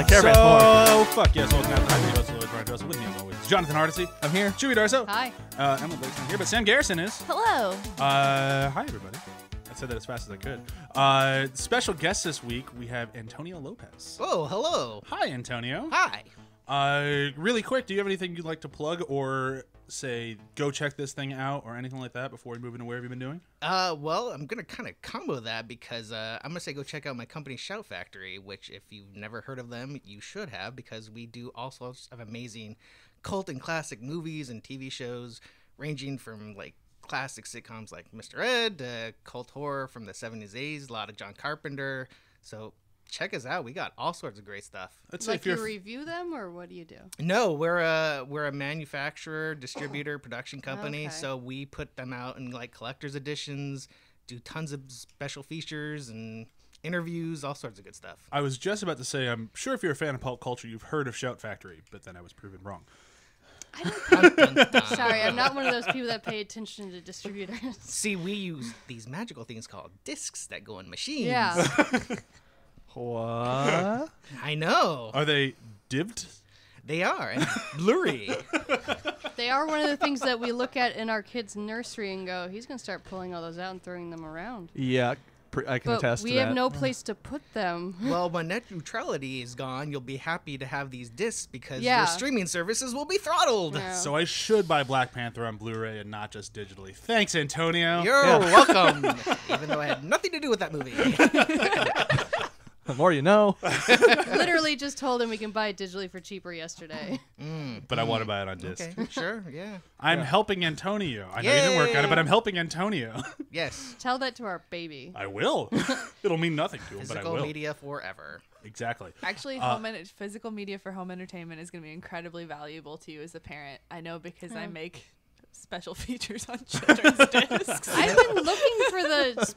My caravan's more. Oh, fuck yes. Welcome to the High Video Brian Russell. With me as always, Jonathan Hardesty. I'm here. Chewie Darso. Hi. Emily Blake's not here, but Sam Garrison is. Hello. Hi, everybody. I said that as fast as I could. Special guest this week, we have Antonio Lopez. Oh, hello. Hi, Antonio. Hi. Really quick, do you have anything you'd like to plug or say, go check this thing out or anything like that before we move into where have you been doing? Well, I'm going to kind of combo that because I'm going to say go check out my company, Shout Factory, which if you've never heard of them, you should have because we do all sorts of amazing cult and classic movies and TV shows ranging from like classic sitcoms like Mr. Ed, cult horror from the 70s, 80s, a lot of John Carpenter. So check us out. We got all sorts of great stuff. Like you review them, or what do you do? No, we're a manufacturer, distributor, production company. Okay. So we put them out in like collector's editions, do tons of special features and interviews, all sorts of good stuff. I was just about to say, I'm sure if you're a fan of pulp culture, you've heard of Shout Factory, but then I was proven wrong. Sorry, I'm not one of those people that pay attention to distributors. See, we use these magical things called discs that go in machines. Yeah. What? I know. Are they dived? They are. And blurry. They are one of the things that we look at in our kids' nursery and go, he's going to start pulling all those out and throwing them around. Yeah, I can attest But to we that. have no place to put them. Well, when net neutrality is gone, you'll be happy to have these discs because Yeah. your streaming services will be throttled. Yeah. So I should buy Black Panther on Blu-ray and not just digitally. Thanks, Antonio. You're welcome. Even though I had nothing to do with that movie. The more you know. Literally just told him we can buy it digitally for cheaper yesterday. But I want to buy it on disc. Okay, sure, yeah. I'm helping Antonio. I know you didn't work on it, but I'm helping Antonio. Yes. Tell that to our baby. I will. It'll mean nothing to him, but I Physical will. media forever. Exactly. Actually, physical media for home entertainment is going to be incredibly valuable to you as a parent. I know because I make special features on children's discs. I've been looking for the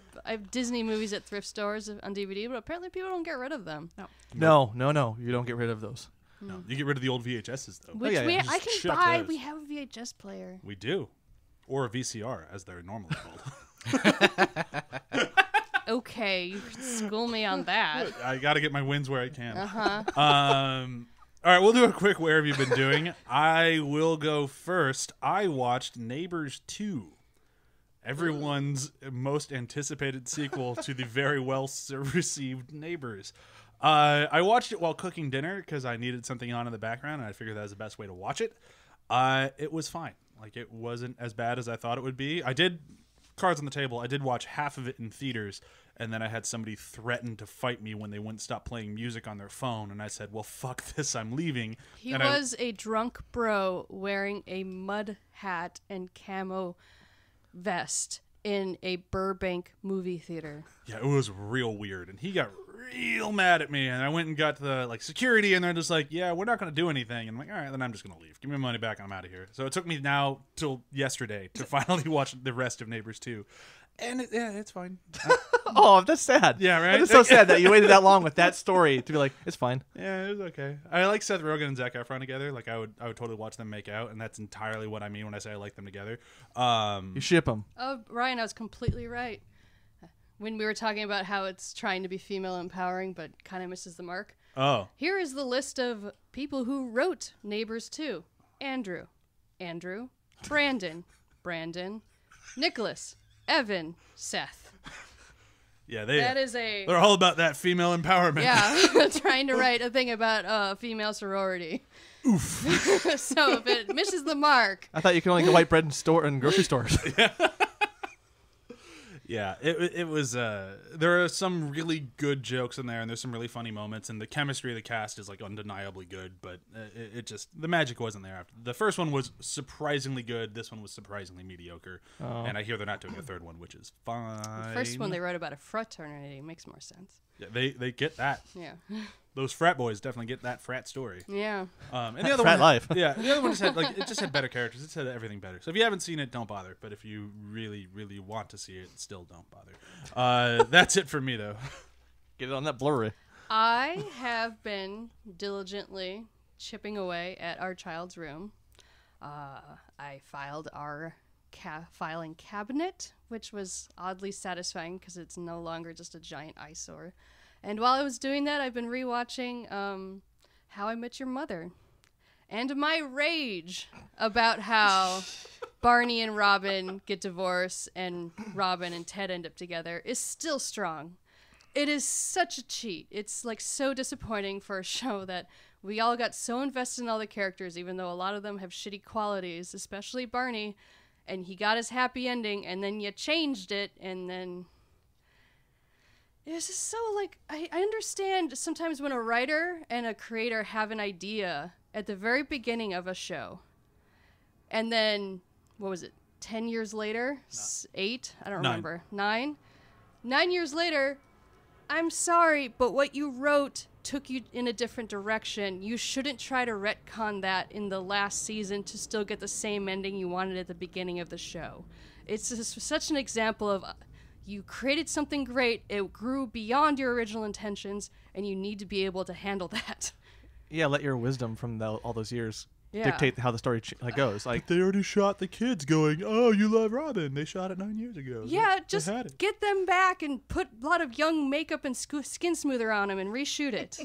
Disney movies at thrift stores on DVD, but apparently people don't get rid of them. No. You don't get rid of those. No, you get rid of the old VHSs, though. Which yeah, yeah. I Just can chuck buy. those. We have a VHS player. We do. Or a VCR, as they're normally called. Okay, you can school me on that. I got to get my wins where I can. Uh-huh. All right, we'll do a quick where have you been doing. I will go first. I watched Neighbors 2. Everyone's most anticipated sequel to the very well received Neighbors. I watched it while cooking dinner because I needed something on in the background, and I figured that was the best way to watch it. It was fine. Like, it wasn't as bad as I thought it would be. Cards on the table, I did watch half of it in theaters, and then I had somebody threaten to fight me when they wouldn't stop playing music on their phone, and I said, well, fuck this, I'm leaving. He and was a drunk bro wearing a mud hat and camo vest in a Burbank movie theater. Yeah, it was real weird, and he got real mad at me, and I went and got the security, and they're just like, yeah, we're not going to do anything. And I'm like, all right, then I'm just going to leave. Give me my money back, and I'm out of here. So it took me now till yesterday to finally watch the rest of Neighbors 2. And it's fine. Oh, that's sad. Yeah, right? It's so sad that you waited that long with that story to be like, it's fine. Yeah, it was okay. I like Seth Rogen and Zac Efron together. Like, I would totally watch them make out, and that's entirely what I mean when I say I like them together. You ship them. Oh, Ryan, I was completely right. When we were talking about how it's trying to be female empowering but kind of misses the mark. Oh. Here is the list of people who wrote Neighbors 2. Andrew, Brandon, Nicholas, Evan, Seth. Yeah, they're all about that female empowerment. Yeah, trying to write a thing about female sorority. Oof. So if it misses the mark. I thought you could only get white bread in grocery stores. Yeah, it was. There are some really good jokes in there, and there's some really funny moments, and the chemistry of the cast is like undeniably good. But it just the magic wasn't there. After the first one was surprisingly good. This one was surprisingly mediocre, and I hear they're not doing a third one, which is fine. The first one they wrote about a fraternity makes more sense. Yeah, they get that. Yeah. Those frat boys definitely get that frat story. Yeah. And the other Frat one, life. Yeah, the other one just had better characters. It said everything better. So if you haven't seen it, don't bother. But if you really, really want to see it, still don't bother. That's it for me, though. Get it on that Blu-ray. I have been diligently chipping away at our child's room. I filed our filing cabinet, which was oddly satisfying because it's no longer just a giant eyesore. And while I was doing that, I've been rewatching How I Met Your Mother. And my rage about how Barney and Robin get divorced and Robin and Ted end up together is still strong. It is such a cheat. It's like so disappointing for a show that we all got so invested in all the characters, even though a lot of them have shitty qualities, especially Barney, and he got his happy ending, and then you changed it, and then it was just so like, I understand sometimes when a writer and a creator have an idea at the very beginning of a show, and then, what was it, 10 years later? No. 8? I don't remember. 9? 9 years later, I'm sorry, but what you wrote took you in a different direction. You shouldn't try to retcon that in the last season to still get the same ending you wanted at the beginning of the show. It's just such an example of you created something great, it grew beyond your original intentions, and you need to be able to handle that. Yeah, let your wisdom from all those years dictate how the story goes. Like, they already shot the kids going, oh, you love Robin. They shot it 9 years ago. Yeah, just get them back and put a lot of young makeup and skin smoother on them and reshoot it.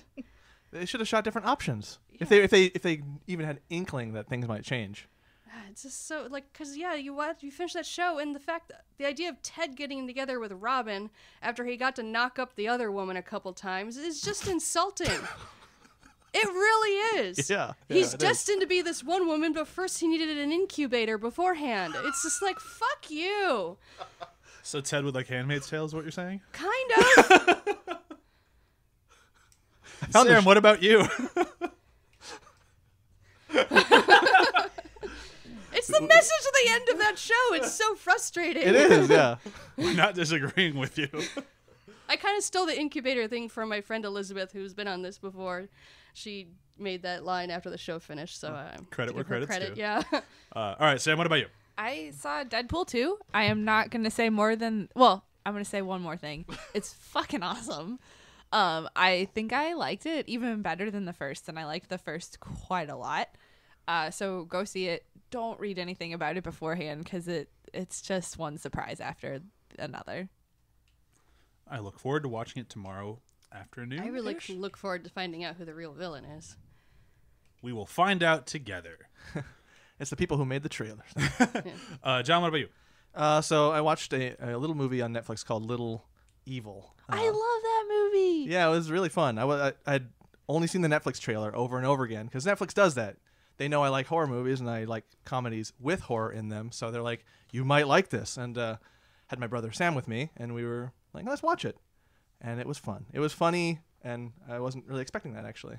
They should have shot different options. Yeah. If they even had inkling that things might change. It's just so, like, because, yeah, you finish that show, and the idea of Ted getting together with Robin after he got to knock up the other woman a couple times is just insulting. It really is. Yeah. He's destined to be this one woman, but first he needed an incubator beforehand. It's just like, fuck you. So Ted would like Handmaid's Tale is what you're saying? Kind of. Sam, what about you? It's the message at the end of that show. It's so frustrating. It is, yeah. We're not disagreeing with you. I kind of stole the incubator thing from my friend Elizabeth, who's been on this before. She made that line after the show finished, so credit where credit's due. Yeah. All right, Sam, what about you? I saw Deadpool 2. I am not going to say more than... Well, I'm going to say one more thing. It's fucking awesome. I think I liked it even better than the first, and I liked the first quite a lot. So go see it. Don't read anything about it beforehand, because it's just one surprise after another. I look forward to watching it tomorrow afternoon. I really look forward to finding out who the real villain is. We will find out together. It's the people who made the trailers. John, what about you? So I watched a little movie on Netflix called Little Evil. I love that movie. Yeah, it was really fun. I'd only seen the Netflix trailer over and over again because Netflix does that. They know I like horror movies and I like comedies with horror in them. So they're like, you might like this. And had my brother Sam with me, and we were like, let's watch it. And it was fun. It was funny, and I wasn't really expecting that, actually.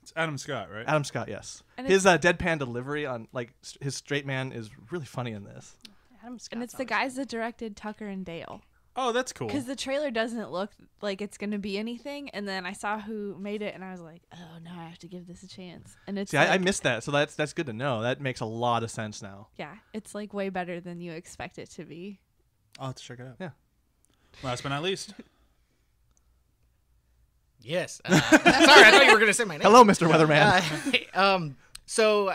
It's Adam Scott, right? Adam Scott, yes. And his deadpan delivery on, like, his straight man is really funny in this. Adam Scott's and it's the guys that directed Tucker and Dale. Oh, that's cool. Because the trailer doesn't look like it's going to be anything, and then I saw who made it, and I was like, oh, no, I have to give this a chance. And it's I missed that, so that's good to know. That makes a lot of sense now. Yeah, it's, like, way better than you expect it to be. I'll have to check it out. Yeah. Last but not least. Yes. Sorry, I thought you were going to say my name. Hello, Mr. Weatherman. So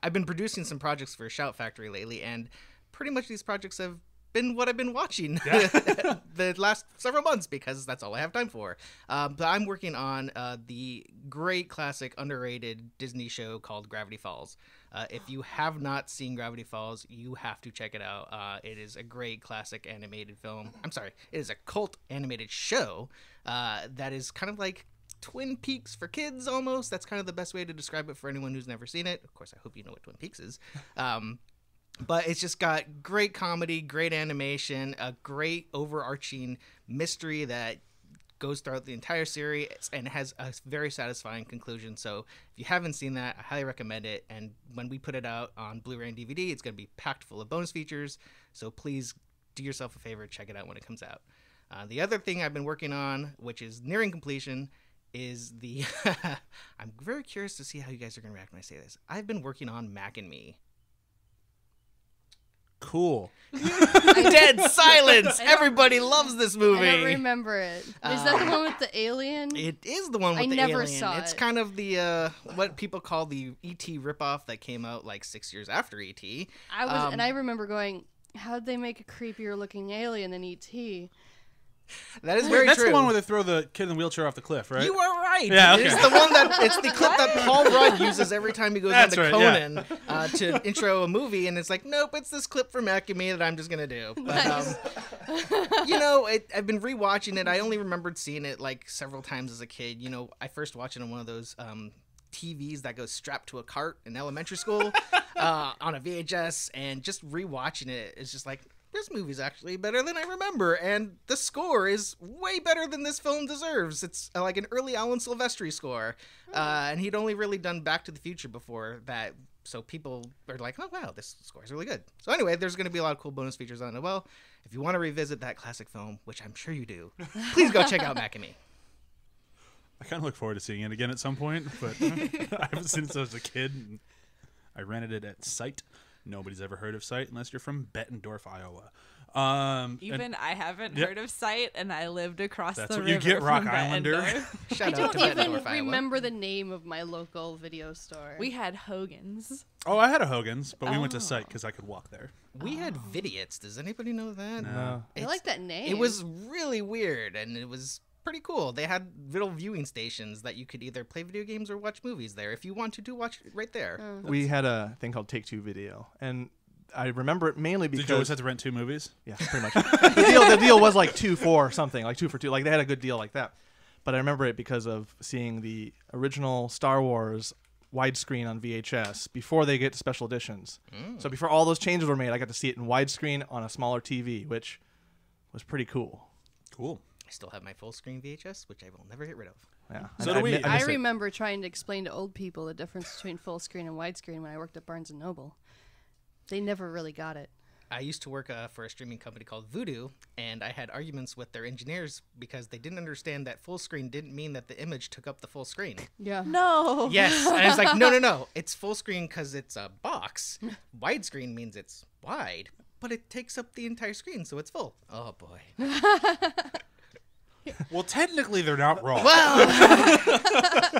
I've been producing some projects for Shout Factory lately, and pretty much these projects have been what I've been watching the last several months because that's all I have time for. But I'm working on the great classic underrated Disney show called Gravity Falls. If you have not seen Gravity Falls, you have to check it out. It is a great classic animated film. I'm sorry, it is a cult animated show that is kind of like Twin Peaks for kids almost. That's kind of the best way to describe it for anyone who's never seen it. Of course, I hope you know what Twin Peaks is. But it's just got great comedy, great animation, a great overarching mystery that goes throughout the entire series and has a very satisfying conclusion. So if you haven't seen that, I highly recommend it. And when we put it out on Blu-ray and DVD, it's going to be packed full of bonus features. So please do yourself a favor, check it out when it comes out. The other thing I've been working on, which is nearing completion, is the... I'm very curious to see how you guys are going to react when I say this. I've been working on Mac and Me. Cool. Dead silence. Everybody loves this movie. I don't remember it. Is that the one with the alien? It is the one with the alien. I never saw it. It's kind of the what people call the E.T. ripoff that came out like 6 years after E.T. I remember going, how'd they make a creepier looking alien than E.T.? That is very That's true. the one where they throw the kid in the wheelchair off the cliff, right? You are right. Yeah, okay. It's the one it's the clip that Paul Rudd uses every time he goes on That's to right, Conan to intro a movie, and it's like, nope, it's this clip from Acme that I'm just gonna do. But I've been rewatching it. I only remembered seeing it like several times as a kid. I first watched it on one of those TVs that goes strapped to a cart in elementary school on a VHS, and just rewatching it is just like, this movie's actually better than I remember, and the score is way better than this film deserves. It's like an early Alan Silvestri score, and he'd only really done Back to the Future before that, so people are like, oh wow, this score is really good. So anyway, there's going to be a lot of cool bonus features on it. Well, if you want to revisit that classic film, which I'm sure you do, please go check out Macamee. I kind of look forward to seeing it again at some point, but I haven't seen it since I was a kid. And I rented it at Sight. Nobody's ever heard of Sight unless you're from Bettendorf, Iowa. I haven't heard of Sight, and I lived across That's the what river you get, Rock from Islander. Bettendorf. Shout I out don't to even Bettendorf, Iowa. remember the name of my local video store. We had Hogan's. Oh, I had a Hogan's, but we went to Sight because I could walk there. We had Vidiots. Does anybody know that? No. I like that name. It was really weird, and it was pretty cool. They had little viewing stations that you could either play video games or watch movies there. If you wanted to watch it right there. We had a thing called Take Two Video, and I remember it mainly because Did you always have to rent 2 movies? yeah, pretty much. The deal was like 2 for something, like 2 for 2. Like they had a good deal like that. But I remember it because of seeing the original Star Wars widescreen on VHS before they get to special editions. So before all those changes were made, I got to see it in widescreen on a smaller TV, which was pretty cool. Cool. I still have my full screen VHS, which I will never get rid of. Yeah. So do we. I I miss it. remember trying to explain to old people the difference between full screen and widescreen when I worked at Barnes & Noble. They never really got it. I used to work for a streaming company called Voodoo, and I had arguments with their engineers because they didn't understand that full screen didn't mean that the image took up the full screen. Yeah. No. Yes, and I was like, no. It's full screen because it's a box. Widescreen means it's wide, but it takes up the entire screen, so it's full. Oh, boy. Well, technically, they're not wrong. Well,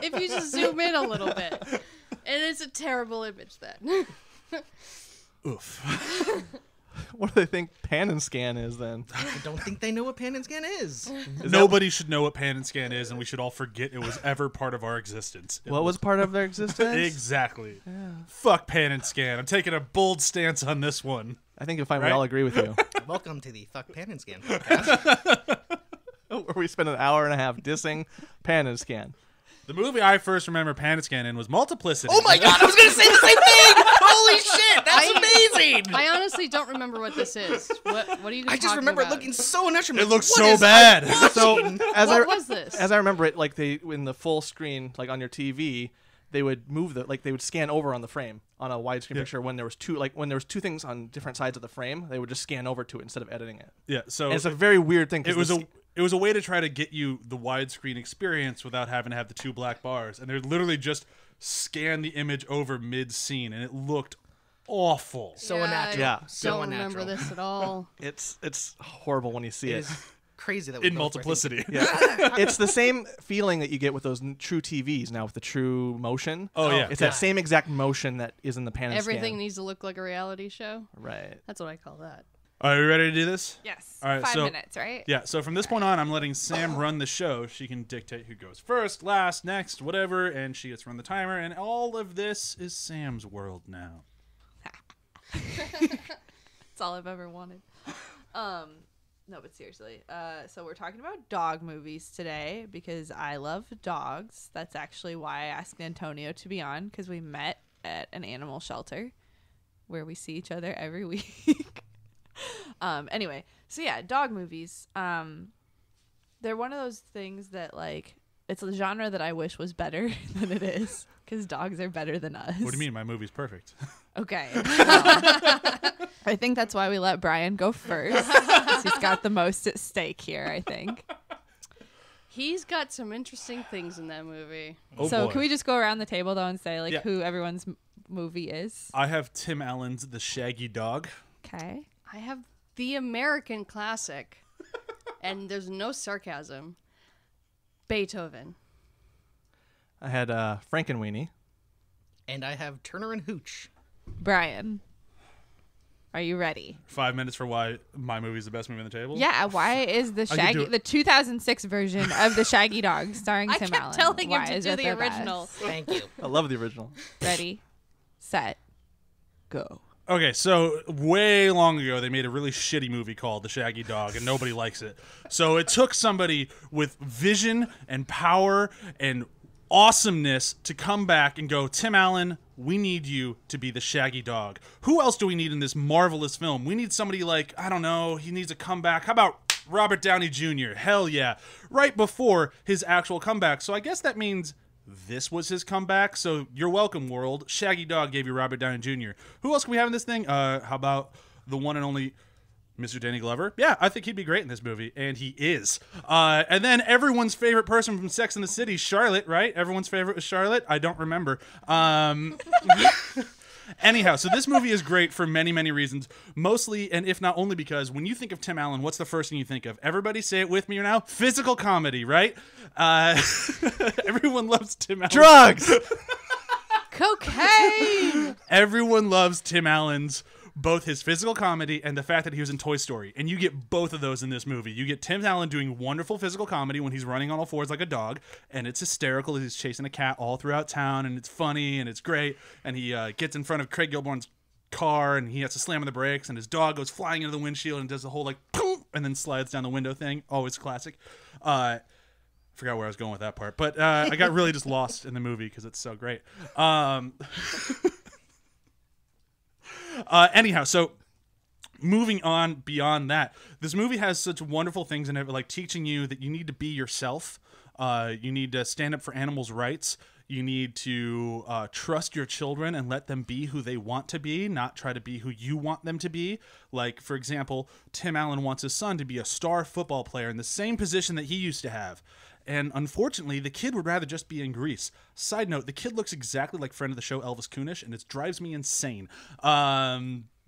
If you just zoom in a little bit. And it's a terrible image then. Oof. What do they think pan and scan is then? I don't think they know what pan and scan is. Nobody should know what pan and scan is, and we should all forget it was ever part of our existence. What was part of their existence? Exactly. Fuck pan and scan. I'm taking a bold stance on this one. I think you'll find Right? we all agree with you. Welcome to the Fuck Pan and Scan podcast. Where we spent an hour and a half dissing pan and scan. The movie I first remember pan and scan in was Multiplicity. Oh my god, I was going to say the same thing! Holy shit, that's amazing! I honestly don't remember what this is. What are you I just talking remember about? it looking so unnatural. It looks What so is bad. So What was this? as I remember it, like they in the full screen, like on your TV, they would move they would scan over on the frame on a widescreen picture when there was two things on different sides of the frame. They would just scan over to it instead of editing it. Yeah, so And it's a very weird thing. 'cause it was a way to try to get you the widescreen experience without having to have the 2 black bars. And they literally just scan the image over mid-scene, and it looked awful. So Yeah, unnatural. Yeah. I So don't unnatural. remember this at all. it's horrible when you see It it. is crazy that we In both were Multiplicity. Yeah, it's the same feeling that you get with those true TVs now with the true motion. Oh, yeah. It's God. that same exact motion that is in the pan and Everything scan. needs to look like a reality show. Right. That's what I call that. Are you ready to do this? Yes. All right, 5 so- minutes, right? Yeah, so from this point on, I'm letting Sam run the show. She can dictate who goes first, last, next, whatever, and she gets to run the timer, and all of this is Sam's world now. That's all I've ever wanted. No, but seriously. So we're talking about dog movies today because I love dogs. That's actually why I asked Antonio to be on, because we met at an animal shelter where we see each other every week. Anyway, so yeah, dog movies. They're one of those things that, like, it's a genre that I wish was better than it is, because dogs are better than us. What do you mean? My movie's perfect. Okay. I think that's why we let Brian go first. 'Cause he's got the most at stake here, I think. He's got some interesting things in that movie. Oh, So boy. can we just go around the table, though, and say, like, Yeah. who everyone's movie is? I have Tim Allen's The Shaggy Dog. Okay. I have the American classic, and there's no sarcasm, Beethoven. I had Frankenweenie. And I have Turner and Hooch. Brian. Are you ready? 5 minutes for why my movie is the best movie on the table? Yeah, why is the I could do Shaggy, it. the 2006 version of the Shaggy Dog starring I Tim kept Allen? telling him Why to is do it the best? original. Thank you. I love the original. Ready, set, go. Okay, so way long ago, they made a really shitty movie called The Shaggy Dog, and nobody likes it. So it took somebody with vision and power and awesomeness to come back and go, Tim Allen, we need you to be the Shaggy Dog. Who else do we need in this marvelous film? We need somebody like, I don't know, he needs a comeback. How about Robert Downey Jr.? Hell yeah. Right before his actual comeback. So I guess that means this was his comeback. So you're welcome, world. Shaggy Dog gave you Robert Downey Jr. Who else can we have in this thing? How about the one and only Mr. Danny Glover? Yeah, I think he'd be great in this movie, and he is. And then everyone's favorite person from Sex and the City, Charlotte, right? Everyone's favorite was Charlotte? I don't remember. Anyhow, so this movie is great for many, many reasons. Mostly, and if not only because, when you think of Tim Allen, what's the first thing you think of? Everybody say it with me now. Physical comedy, right? Everyone loves Tim Allen. Drugs. Cocaine. Everyone loves Tim Allen's both his physical comedy and the fact that he was in Toy Story. And you get both of those in this movie. You get Tim Allen doing wonderful physical comedy when he's running on all fours like a dog, and it's hysterical as he's chasing a cat all throughout town, and it's funny, and it's great. And he gets in front of Craig Gilborn's car, and he has to slam on the brakes, and his dog goes flying into the windshield and does the whole, like, boom, and then slides down the window thing. Always classic. Forgot where I was going with that part. But I got really just lost in the movie because it's so great. Anyhow, so moving on beyond that, this movie has such wonderful things in it, like teaching you that you need to be yourself. You need to stand up for animals' rights. You need to trust your children and let them be who they want to be, not try to be who you want them to be. Like, for example, Tim Allen wants his son to be a star football player in the same position that he used to have. And unfortunately, the kid would rather just be in Greece. Side note, the kid looks exactly like friend of the show, Elvis Kunish, and it drives me insane.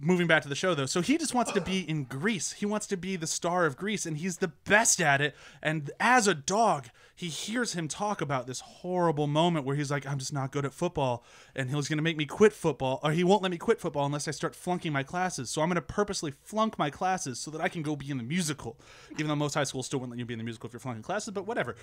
Moving back to the show, though. So he just wants to be in Greece. He wants to be the star of Greece, and he's the best at it. And as a dog, he hears him talk about this horrible moment where he's like, I'm just not good at football, and he's going to make me quit football, or he won't let me quit football unless I start flunking my classes. So I'm going to purposely flunk my classes so that I can go be in the musical, even though most high schools still wouldn't let you be in the musical if you're flunking classes, but whatever.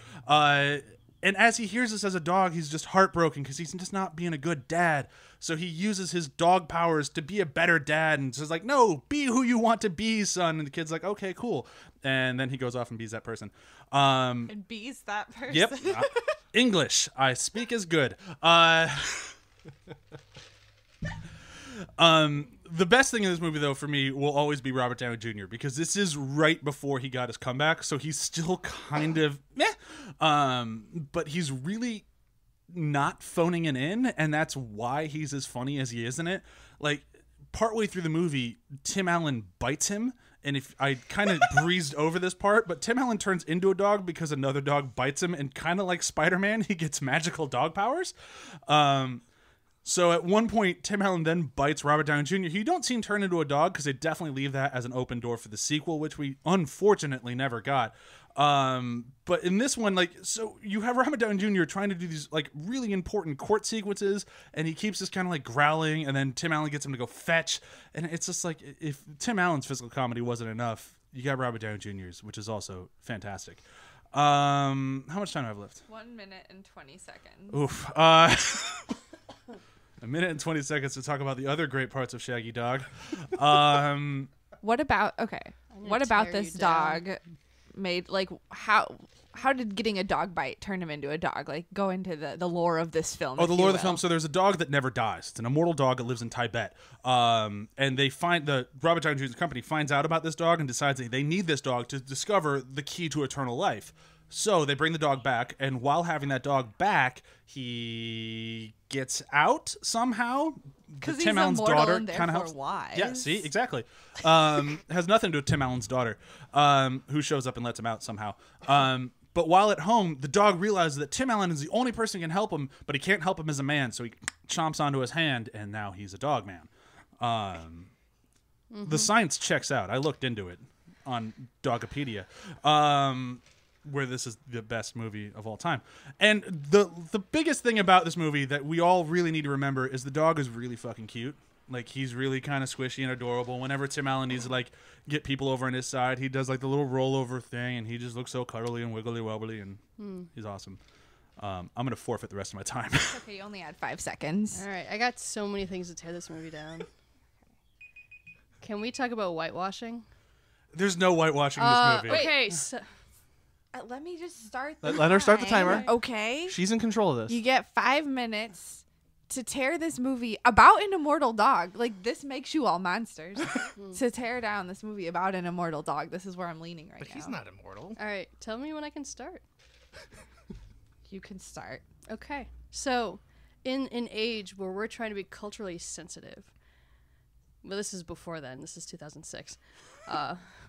And as he hears this as a dog, he's just heartbroken because he's just not being a good dad. So he uses his dog powers to be a better dad and says like, no, be who you want to be, son. And the kid's like, okay, cool. And then he goes off and bees that person. And B's that person. Yep. English. I speak as good. The best thing in this movie, though, for me, will always be Robert Downey Jr. because this is right before he got his comeback, so he's still kind of meh. But he's really not phoning it in, and that's why he's as funny as he is in it. Like, partway through the movie, Tim Allen bites him, and if I kind of breezed over this part, but Tim Allen turns into a dog because another dog bites him, and kind of like Spider-Man, he gets magical dog powers. So at one point, Tim Allen then bites Robert Downey Jr. You don't see him turn into a dog because they definitely leave that as an open door for the sequel, which we unfortunately never got. But in this one, like, so you have Robert Downey Jr. trying to do these like really important court sequences, and he keeps just kind of like growling, and then Tim Allen gets him to go fetch, and it's just like if Tim Allen's physical comedy wasn't enough, you got Robert Downey Jr.'s, which is also fantastic. How much time do I have left? 1 minute and 20 seconds. Oof. A minute and 20 seconds to talk about the other great parts of Shaggy Dog. What about What about tear this you down. dog made like how did getting a dog bite turn him into a dog? Like go into the lore of this film. Oh, if the you lore of the will. film. So there's a dog that never dies. It's an immortal dog that lives in Tibet. And they find the Robert Downey Jr.'s company finds out about this dog and decides that they need this dog to discover the key to eternal life. So they bring the dog back, and while having that dog back, he gets out somehow. Because he's Tim Allen's immortal daughter and kind of therefore helps. wise. Yeah, see, exactly. Has nothing to do with Tim Allen's daughter, who shows up and lets him out somehow. But while at home, the dog realizes that Tim Allen is the only person who can help him, but he can't help him as a man, so he chomps onto his hand, and now he's a dog man. The science checks out. I looked into it on Dogopedia, where this is the best movie of all time. And the biggest thing about this movie that we all really need to remember is the dog is really fucking cute. Like, he's really kind of squishy and adorable. Whenever Tim Allen needs to, like, get people over on his side, he does, like, the little rollover thing, and he just looks so cuddly and wiggly-wobbly, and he's awesome. I'm going to forfeit the rest of my time. Okay, you only had 5 seconds. All right, I got so many things to tear this movie down. Can we talk about whitewashing? There's no whitewashing in this movie. Okay, so Let me just start. Let her start the timer. Okay. She's in control of this. You get 5 minutes to tear this movie about an immortal dog. Like, this makes you all monsters. To tear down this movie about an immortal dog. This is where I'm leaning right But now. he's not immortal. all right, tell me when I can start. You can start. Okay, so in an age where we're trying to be culturally sensitive, well, this is before then. This is 2006.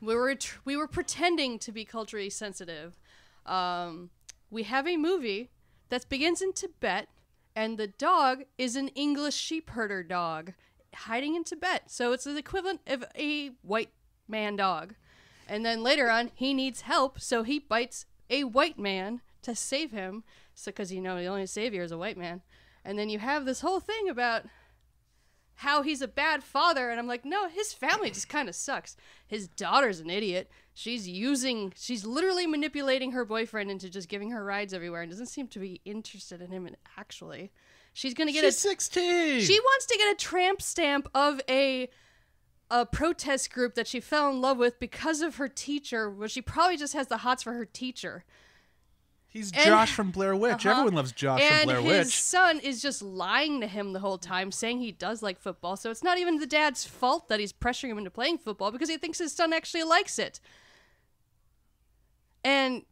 We were pretending to be culturally sensitive. We have a movie that begins in Tibet, and the dog is an English sheep herder dog hiding in Tibet. So it's the equivalent of a white man dog. And then later on, he needs help, so he bites a white man to save him. So, because the only savior is a white man. And then you have this whole thing about how he's a bad father, and I'm like, no, his family just kind of sucks. His daughter's an idiot. She's literally manipulating her boyfriend into just giving her rides everywhere and doesn't seem to be interested in him actually. She's 16. She wants to get a tramp stamp of a protest group that she fell in love with because of her teacher, where she probably just has the hots for her teacher. He's And- Josh from Blair Witch. Everyone loves Josh from Blair And his Witch. son is just lying to him the whole time, saying he does like football. So it's not even the dad's fault that he's pressuring him into playing football because he thinks his son actually likes it. And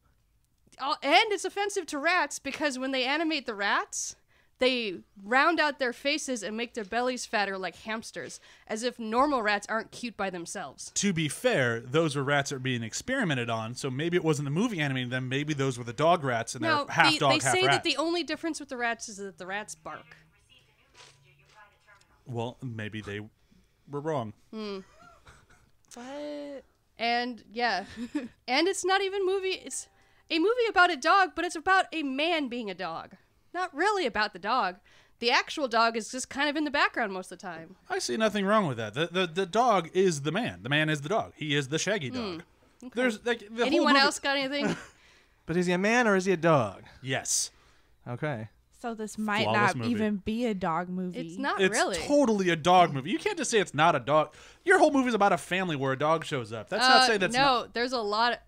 it's offensive to rats because when they animate the rats, they round out their faces and make their bellies fatter like hamsters, as if normal rats aren't cute by themselves. To be fair, those were rats that are being experimented on, so maybe it wasn't the movie animating them. Maybe those were the dog rats, and Now, they're half dog, they half say rat. that the only difference with the rats is that the rats bark. Well, maybe they were wrong. What? And yeah, and it's not even it's a movie about a dog, but it's about a man being a dog. Not really about the dog. The actual dog is just kind of in the background most of the time. I see nothing wrong with that. The dog is the man. The man is the dog. He is the Shaggy dog. There's like the whole Anyone movie- else got anything? But is he a man or is he a dog? Yes. Okay. So this might Flawless not movie. even be a dog movie. It's not It's really. totally a dog movie. You can't just say it's not a dog. Your whole movie's about a family where a dog shows up. That's not saying that's no, not. there's a lot.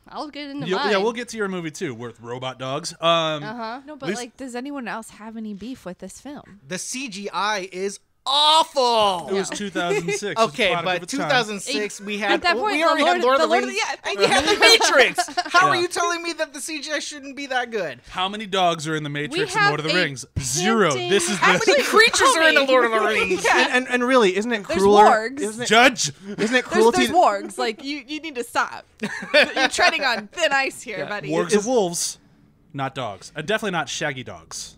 I'll get into Yeah, mine. yeah, we'll get to your movie too, with robot dogs. Uh-huh. No, but least- like, does anyone else have any beef with this film? The CGI is awful. It was 2006. It's a Okay, product of but its time. 2006 we had At that point, we already the had Lord of the Rings, yeah, and we had The Matrix. How are Yeah. you telling me that the CGI shouldn't be that good? How many dogs are in the Matrix and have Lord of the a Rings? 0. panting- This is How the many creatures are in the Lord of the Rings? And really, isn't it There's crueler? wargs. judge. Isn't it There's cruelty? wargs. Like, you need to stop. You're treading on thin ice here, buddy. Wargs of wolves, not dogs. Definitely not shaggy dogs.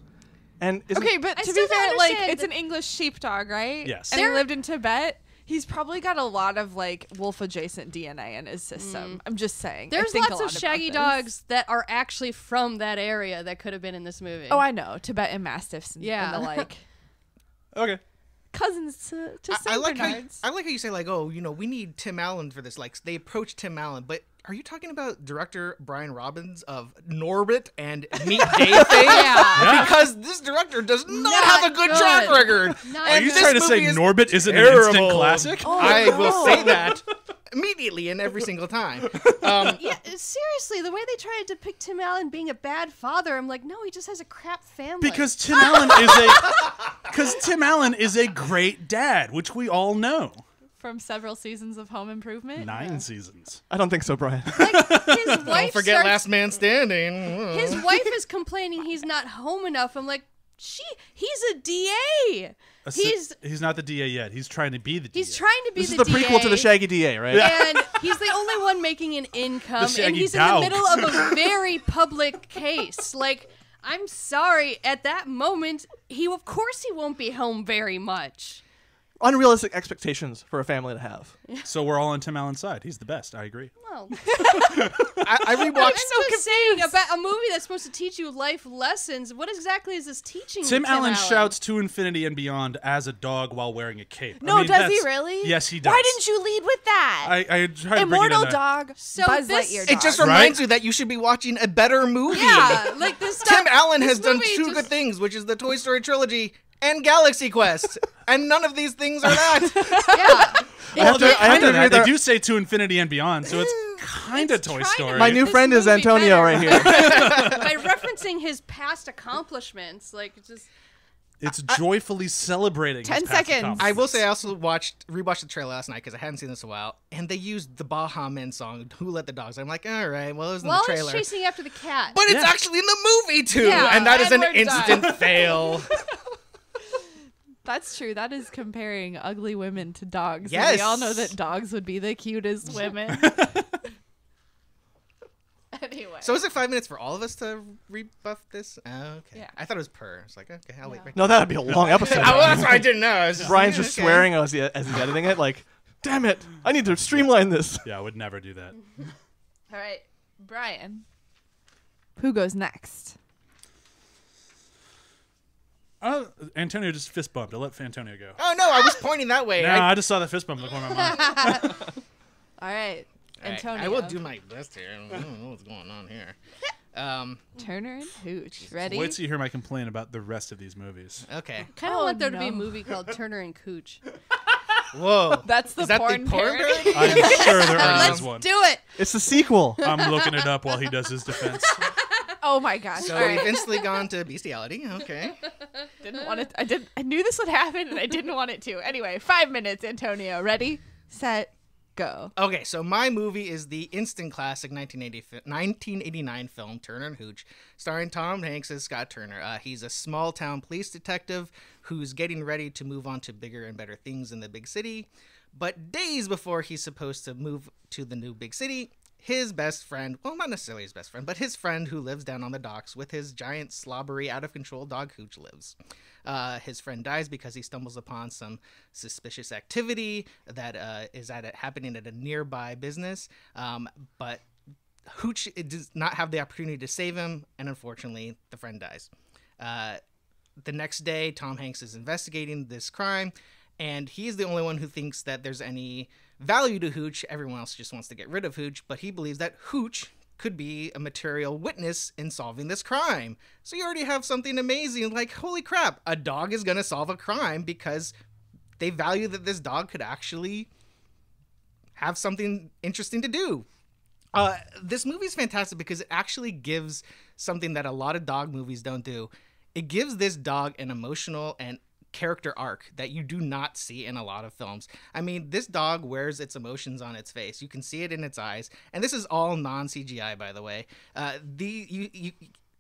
And isn't, Okay, but I to still be don't fair, like, understand it's an English sheepdog, right? Yes. And he There- lived in Tibet. He's probably got a lot of, like, wolf-adjacent DNA in his system. I'm just saying. I There's think a lots lot of about shaggy this. dogs that are actually from that area that could have been in this movie. Oh, I know. Tibetan Mastiffs and, Yeah. and the like. Okay. Cousins to I Saint like Bernards. how you say, like, oh, we need Tim Allen for this. Like, they approach Tim Allen, but are you talking about director Brian Robbins of Norbit and Meet Dave thing? Yeah. Because this director does not Not have a good track good. record. Not Are And you this trying to say movie is Norbit isn't an instant terrible. classic? Oh, I will no. say that immediately and every single time. Yeah, seriously, the way they try to depict Tim Allen being a bad father, I'm like, no, he just has a crap family. Because Tim Allen is a great dad, which we all know. From several seasons of Home Improvement. 9 seasons. I don't think so, Brian. like, his wife Don't forget starts, Last Man Standing. his wife is complaining he's not home enough. I'm like, he's a DA. He's not the DA yet. He's trying to be the DA. He's trying to be This is the the prequel to the DA. Shaggy DA, right? And he's the only one making an income, and Shaggy he's dog. in the middle of a very public case. Like, I'm sorry, at that moment, of course he won't be home very much. unrealistic expectations for a family to have. So we're all on Tim Allen's side. He's the best. I agree. Well, I rewatched. I'm just saying about a movie that's supposed to teach you life lessons. What exactly is this teaching? Tim Allen Allen shouts to infinity and beyond as a dog while wearing a cape. No, I mean, does he that's- really? Yes, he does. Why didn't you lead with that? I tried to bring it Immortal in there. dog, So Buzz this- Lightyear It dog. just Right? reminds you that you should be watching a better movie. Yeah, like this stuff. Tim Allen this has done movie two just- good things, which is the Toy Story trilogy and Galaxy Quest, and none of these things are that. Yeah. I have to Kinda agree that. They that do say to infinity and beyond, so it's kind of It's Toy trying to Story. my new This friend is movie Antonio better. right here. By referencing his past accomplishments, like just It's joyfully celebrating. 10 his past seconds. I accomplishments. will say I also rewatched the trailer last night because I hadn't seen this in a while, and they used the Baha Men song, "Who Let the Dogs." I'm like, all right, well, it was in while the he's trailer, chasing after the cat. but it's Yeah. actually in the movie too, Yeah, and that is and an we're done. instant fail. That's true. That is comparing ugly women to dogs. And Yes. we all know that dogs would be the cutest women. Anyway. So is it 5 minutes for all of us to rebuff this? Oh, okay. Yeah. I thought it was per. It's like, okay, I'll wait. Right No, that'd be a long episode. now. Well, that's what I didn't know. I was just Brian's like, just okay. swearing as he's editing it, like, damn it, I need to streamline this. Yeah, I would never do that. All right, Brian. Who goes next? Antonio just fist bumped. I'll let Antonio go. Oh no, I was pointing that way. No, I just saw the fist bump in the corner of my mouth. All right, Antonio. I will do my best here. I don't know what's going on here. Turner and Hooch. Ready? Wait till you hear my complaint about the rest of these movies. Okay. kind of Oh, want there to be a no. movie called Turner and Cooch. Whoa. That's the Is that porn the porn parody? parody? I'm sure there already Let's is one. do it. It's the sequel. I'm looking it up while he does his defense. Oh my gosh! So All right. we've instantly gone to bestiality. Okay. Didn't want it. I knew this would happen, and I didn't want it to. Anyway, 5 minutes, Antonio. Ready, set, go. Okay, so my movie is the instant classic 1989 film Turner and Hooch, starring Tom Hanks as Scott Turner. He's a small town police detective who's getting ready to move on to bigger and better things in the big city. But days before he's supposed to move to the new big city, his best friend, well, not necessarily his best friend, but his friend who lives down on the docks with his giant, slobbery, out-of-control dog Hooch lives. His friend dies because he stumbles upon some suspicious activity that is happening at a nearby business, but Hooch does not have the opportunity to save him, and unfortunately, the friend dies. The next day, Tom Hanks is investigating this crime, and he's the only one who thinks that there's any value to Hooch. Everyone else just wants to get rid of Hooch, but he believes that Hooch could be a material witness in solving this crime. So you already have something amazing, like, holy crap, a dog is going to solve a crime because they value that this dog could actually have something interesting to do. This movie's fantastic because it actually gives something that a lot of dog movies don't do. It gives this dog an emotional and character arc that you do not see in a lot of films. I mean, this dog wears its emotions on its face. You can see it in its eyes, and this is all non-CGI, by the way.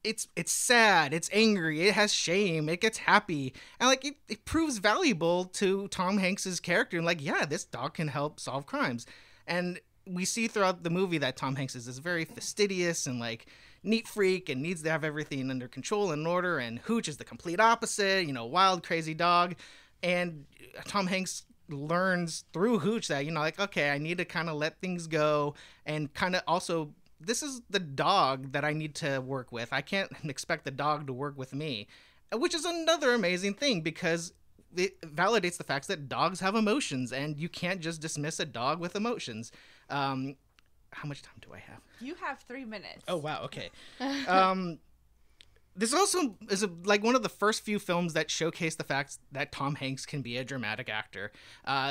It's sad, it's angry, it has shame, it gets happy, and like it proves valuable to Tom Hanks's character. And like, yeah, this dog can help solve crimes. And we see throughout the movie that Tom Hanks is this very fastidious and like neat freak and needs to have everything under control and order, and Hooch is the complete opposite, wild, crazy dog. And Tom Hanks learns through Hooch that, like, okay, I need to kind of let things go, and kind of also, this is the dog that I need to work with. I can't expect the dog to work with me, which is another amazing thing because it validates the fact that dogs have emotions, and you can't just dismiss a dog with emotions. How much time do I have? You have 3 minutes. Oh, wow. Okay. This also is like one of the first few films that showcase the fact that Tom Hanks can be a dramatic actor.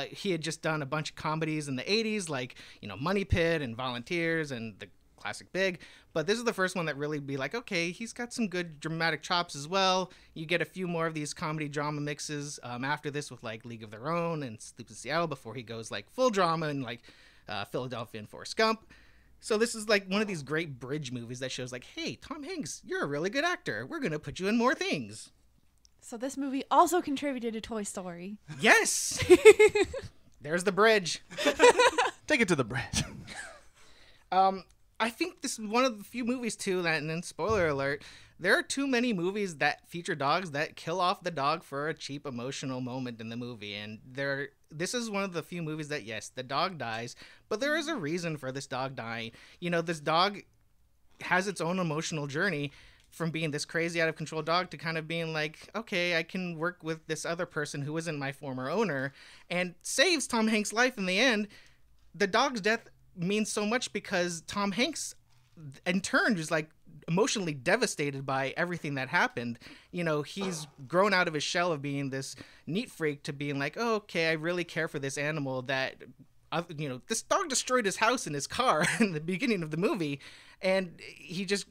He had just done a bunch of comedies in the 80s, like, Money Pit and Volunteers and the classic Big. But this is the first one that really be like, okay, he's got some good dramatic chops as well. You get a few more of these comedy drama mixes after this with like League of Their Own and Sleep in Seattle before he goes like full drama and like Philadelphia and Forrest Gump. So this is like one of these great bridge movies that shows like, hey, Tom Hanks, you're a really good actor. We're going to put you in more things. So this movie also contributed to Toy Story. Yes. There's the bridge. Take it to the bridge. I think this is one of the few movies too that, and then spoiler alert, there are too many movies that feature dogs that kill off the dog for a cheap emotional moment in the movie. And this is one of the few movies that, yes, the dog dies, but there is a reason for this dog dying. You know, this dog has its own emotional journey from being this crazy out of control dog to kind of being like, okay, I can work with this other person who isn't my former owner, and saves Tom Hanks' life in the end. The dog's death means so much because Tom Hanks in turn is like emotionally devastated by everything that happened. You know, he's grown out of his shell of being this neat freak to being like, oh, okay, I really care for this animal that, you know, this dog destroyed his house and his car in the beginning of the movie. And he just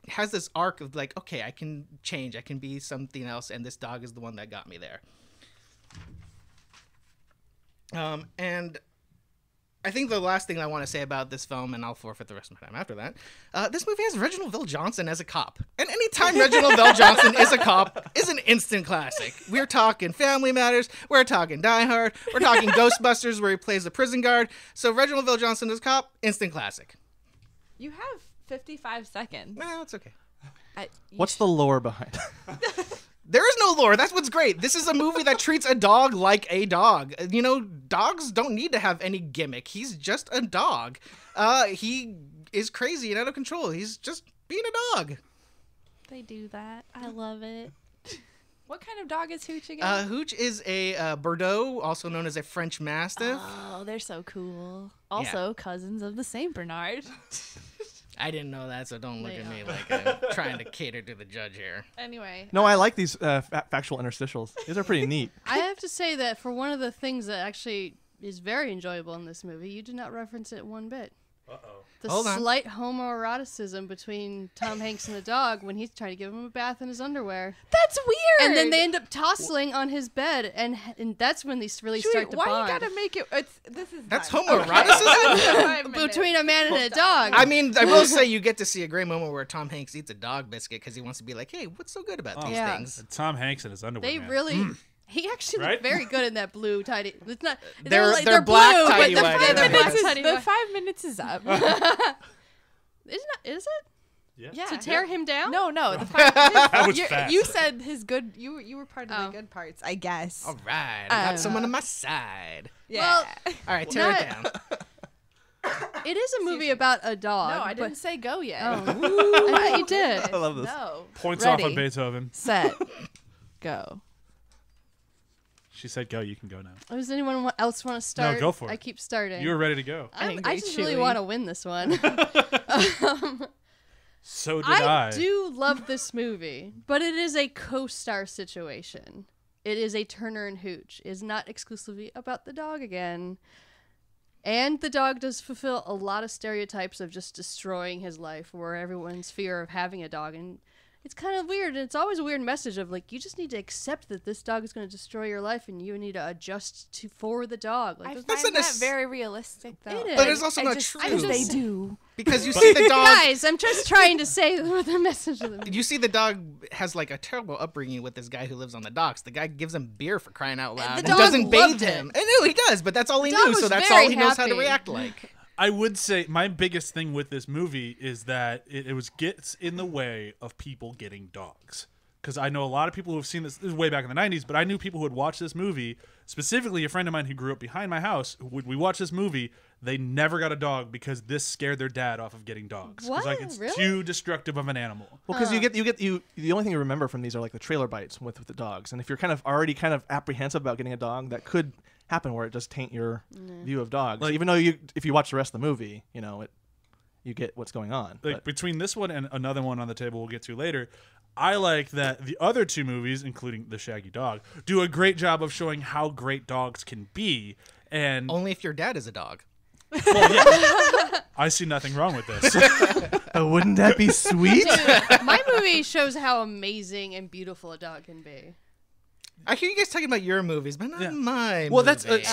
has this arc of like, okay, I can change. I can be something else. And this dog is the one that got me there. And I think the last thing I want to say about this film, and I'll forfeit the rest of my time after that, this movie has Reginald VelJohnson as a cop. And anytime Reginald VelJohnson is a cop is an instant classic. We're talking Family Matters, we're talking Die Hard, we're talking Ghostbusters where he plays the prison guard. So Reginald VelJohnson as cop, instant classic. You have 55 seconds. Well, it's okay. What's the lore behind it? There is no lore. That's what's great. This is a movie that treats a dog like a dog. You know, dogs don't need to have any gimmick. He's just a dog. He is crazy and out of control. He's just being a dog. They do that. I love it. What kind of dog is Hooch again? Hooch is a Bordeaux, also known as a French Mastiff. Oh, they're so cool. Also, cousins of the Saint Bernard. I didn't know that, so don't look at me like I'm trying to cater to the judge here. Anyway. No, I like these factual interstitials. These are pretty neat. I have to say that for one of the things that actually is very enjoyable in this movie, you do not reference it one bit. Uh-oh. The Hold on. slight homoeroticism between Tom Hanks and the dog when he's trying to give him a bath in his underwear. That's weird. And then they end up tossing on his bed, and that's when they really start to why bond. you gotta make it? This is That's fine. homoeroticism? Between a man and a dog. I mean, I will say you get to see a great moment where Tom Hanks eats a dog biscuit because he wants to be like, hey, what's so good about these Yeah. things? Tom Hanks in his underwear. They man. really... He actually Right? looked very good in that blue tidy. It's not. They're they're black blue, tidy but the whities. five They're minutes black. is The 5 minutes is up. Is it? Yeah. To tear him down? No. The 5 minutes. That was fast. You said his good. You were part of the good parts, I guess. All right, I got someone on my side. Yeah. Well, All right, tear it down. It is a movie about a dog. no, I but- didn't say go yet. Oh. I thought you did. I love this. No. Points Ready. off on Beethoven. Set. Go. She said go, you can go now. Does anyone else want to start? go for it. I keep starting. You were ready to go. I Angry just really Chewie. want to win this one. So did I. I do love this movie, but it is a co-star situation. It is a Turner and Hooch. It is not exclusively about the dog again. And the dog does fulfill a lot of stereotypes of just destroying his life, where everyone's fear of having a dog. And it's kind of weird. And it's always a weird message of like, you just need to accept that this dog is going to destroy your life and you need to adjust for the dog. Like, I those- find not that nec- very realistic, though. It is. But it's also I not just- true. I just- they do. Because you see the dog. Guys, I'm just trying to say what the message of the movie. You see the dog has like a terrible upbringing with this guy who lives on the docks. The guy gives him beer for crying out loud and dog doesn't bathe loved him. it. I know he does, but that's all he The dog knew, so was that's very all he knows how to happy. react like. I would say my biggest thing with this movie is that it gets in the way of people getting dogs. Because I know a lot of people who have seen this is way back in the 90s, but I knew people who had watched this movie, specifically a friend of mine who grew up behind my house. When we watched this movie, they never got a dog because this scared their dad off of getting dogs. 'Cause, What? like, it's Really? too destructive of an animal. Well, because the only thing you remember from these are like the trailer bites with the dogs, and if you're already apprehensive about getting a dog, that could happen where it just taint your view of dogs. Like- Even though if you watch the rest of the movie, you get what's going on. Like But between this one and another one on the table we'll get to later, I like that the other two movies, including The Shaggy Dog, do a great job of showing how great dogs can be. And Only if your dad is a dog. well, yeah, I see nothing wrong with this. wouldn't that be sweet? Dude, my movie shows how amazing and beautiful a dog can be. I hear you guys talking about your movies, but not Yeah. my Well, that's movie.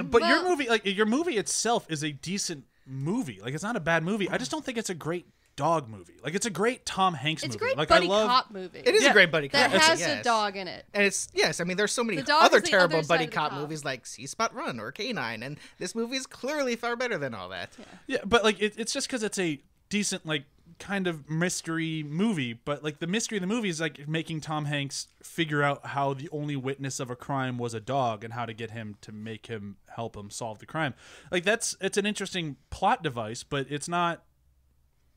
but your Well- movie, your movie itself is a decent movie. Like, it's not a bad movie. I just don't think it's a great dog movie. Like, it's a great Tom Hanks It's a movie. great Like, buddy I love. cop movie. It is Yeah. a great buddy cop. that movie, has yes. a dog in it. And it's, yes, I mean, there's so many The dog other is the terrible other side buddy of the cop cop. movies like See Spot Run or Canine, and this movie is clearly far better than all that. Yeah, but like it's just because it's a decent like kind of mystery movie, but like the mystery of the movie is like making Tom Hanks figure out how the only witness of a crime was a dog and how to get him to make him help him solve the crime. Like it's an interesting plot device, but it's not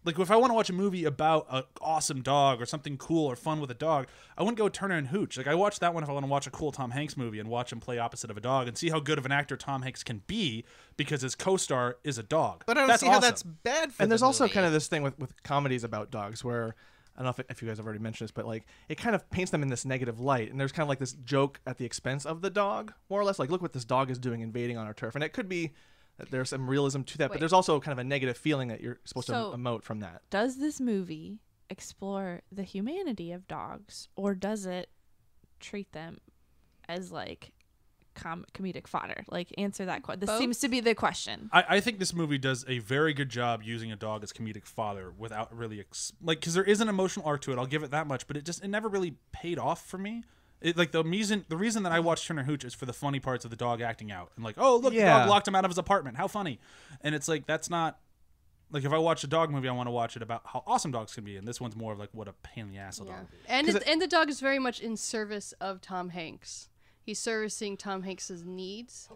like if I want to watch a movie about an awesome dog or something cool or fun with a dog, I wouldn't go Turner and Hooch. Like I watch that one if I want to watch a cool Tom Hanks movie and watch him play opposite of a dog and see how good of an actor Tom Hanks can be because his co-star is a dog. But I don't that's see awesome. how that's bad for And there's the also movie. kind of this thing with comedies about dogs where I don't know if you guys have already mentioned this, but like it kind of paints them in this negative light, and there's kind of like this joke at the expense of the dog, more or less. Like, look what this dog is doing, invading on our turf, and it could be that there's some realism to that, but Wait. there's also kind of a negative feeling that you're supposed to So- emote from that. Does this movie explore the humanity of dogs, or does it treat them as like comedic fodder? Like, answer that question. This Both? seems to be the question. I think this movie does a very good job using a dog as comedic fodder without really because there is an emotional arc to it. I'll give it that much, but it never really paid off for me. Like the reason that I watched Turner Hooch is for the funny parts of the dog acting out and like, oh look, the Yeah. dog locked him out of his apartment. How funny! And it's like that's not like if I watch a dog movie, I want to watch it about how awesome dogs can be. And this one's more of like what a pain in the ass a dog is. And the dog is very much in service of Tom Hanks. He's servicing Tom Hanks's needs,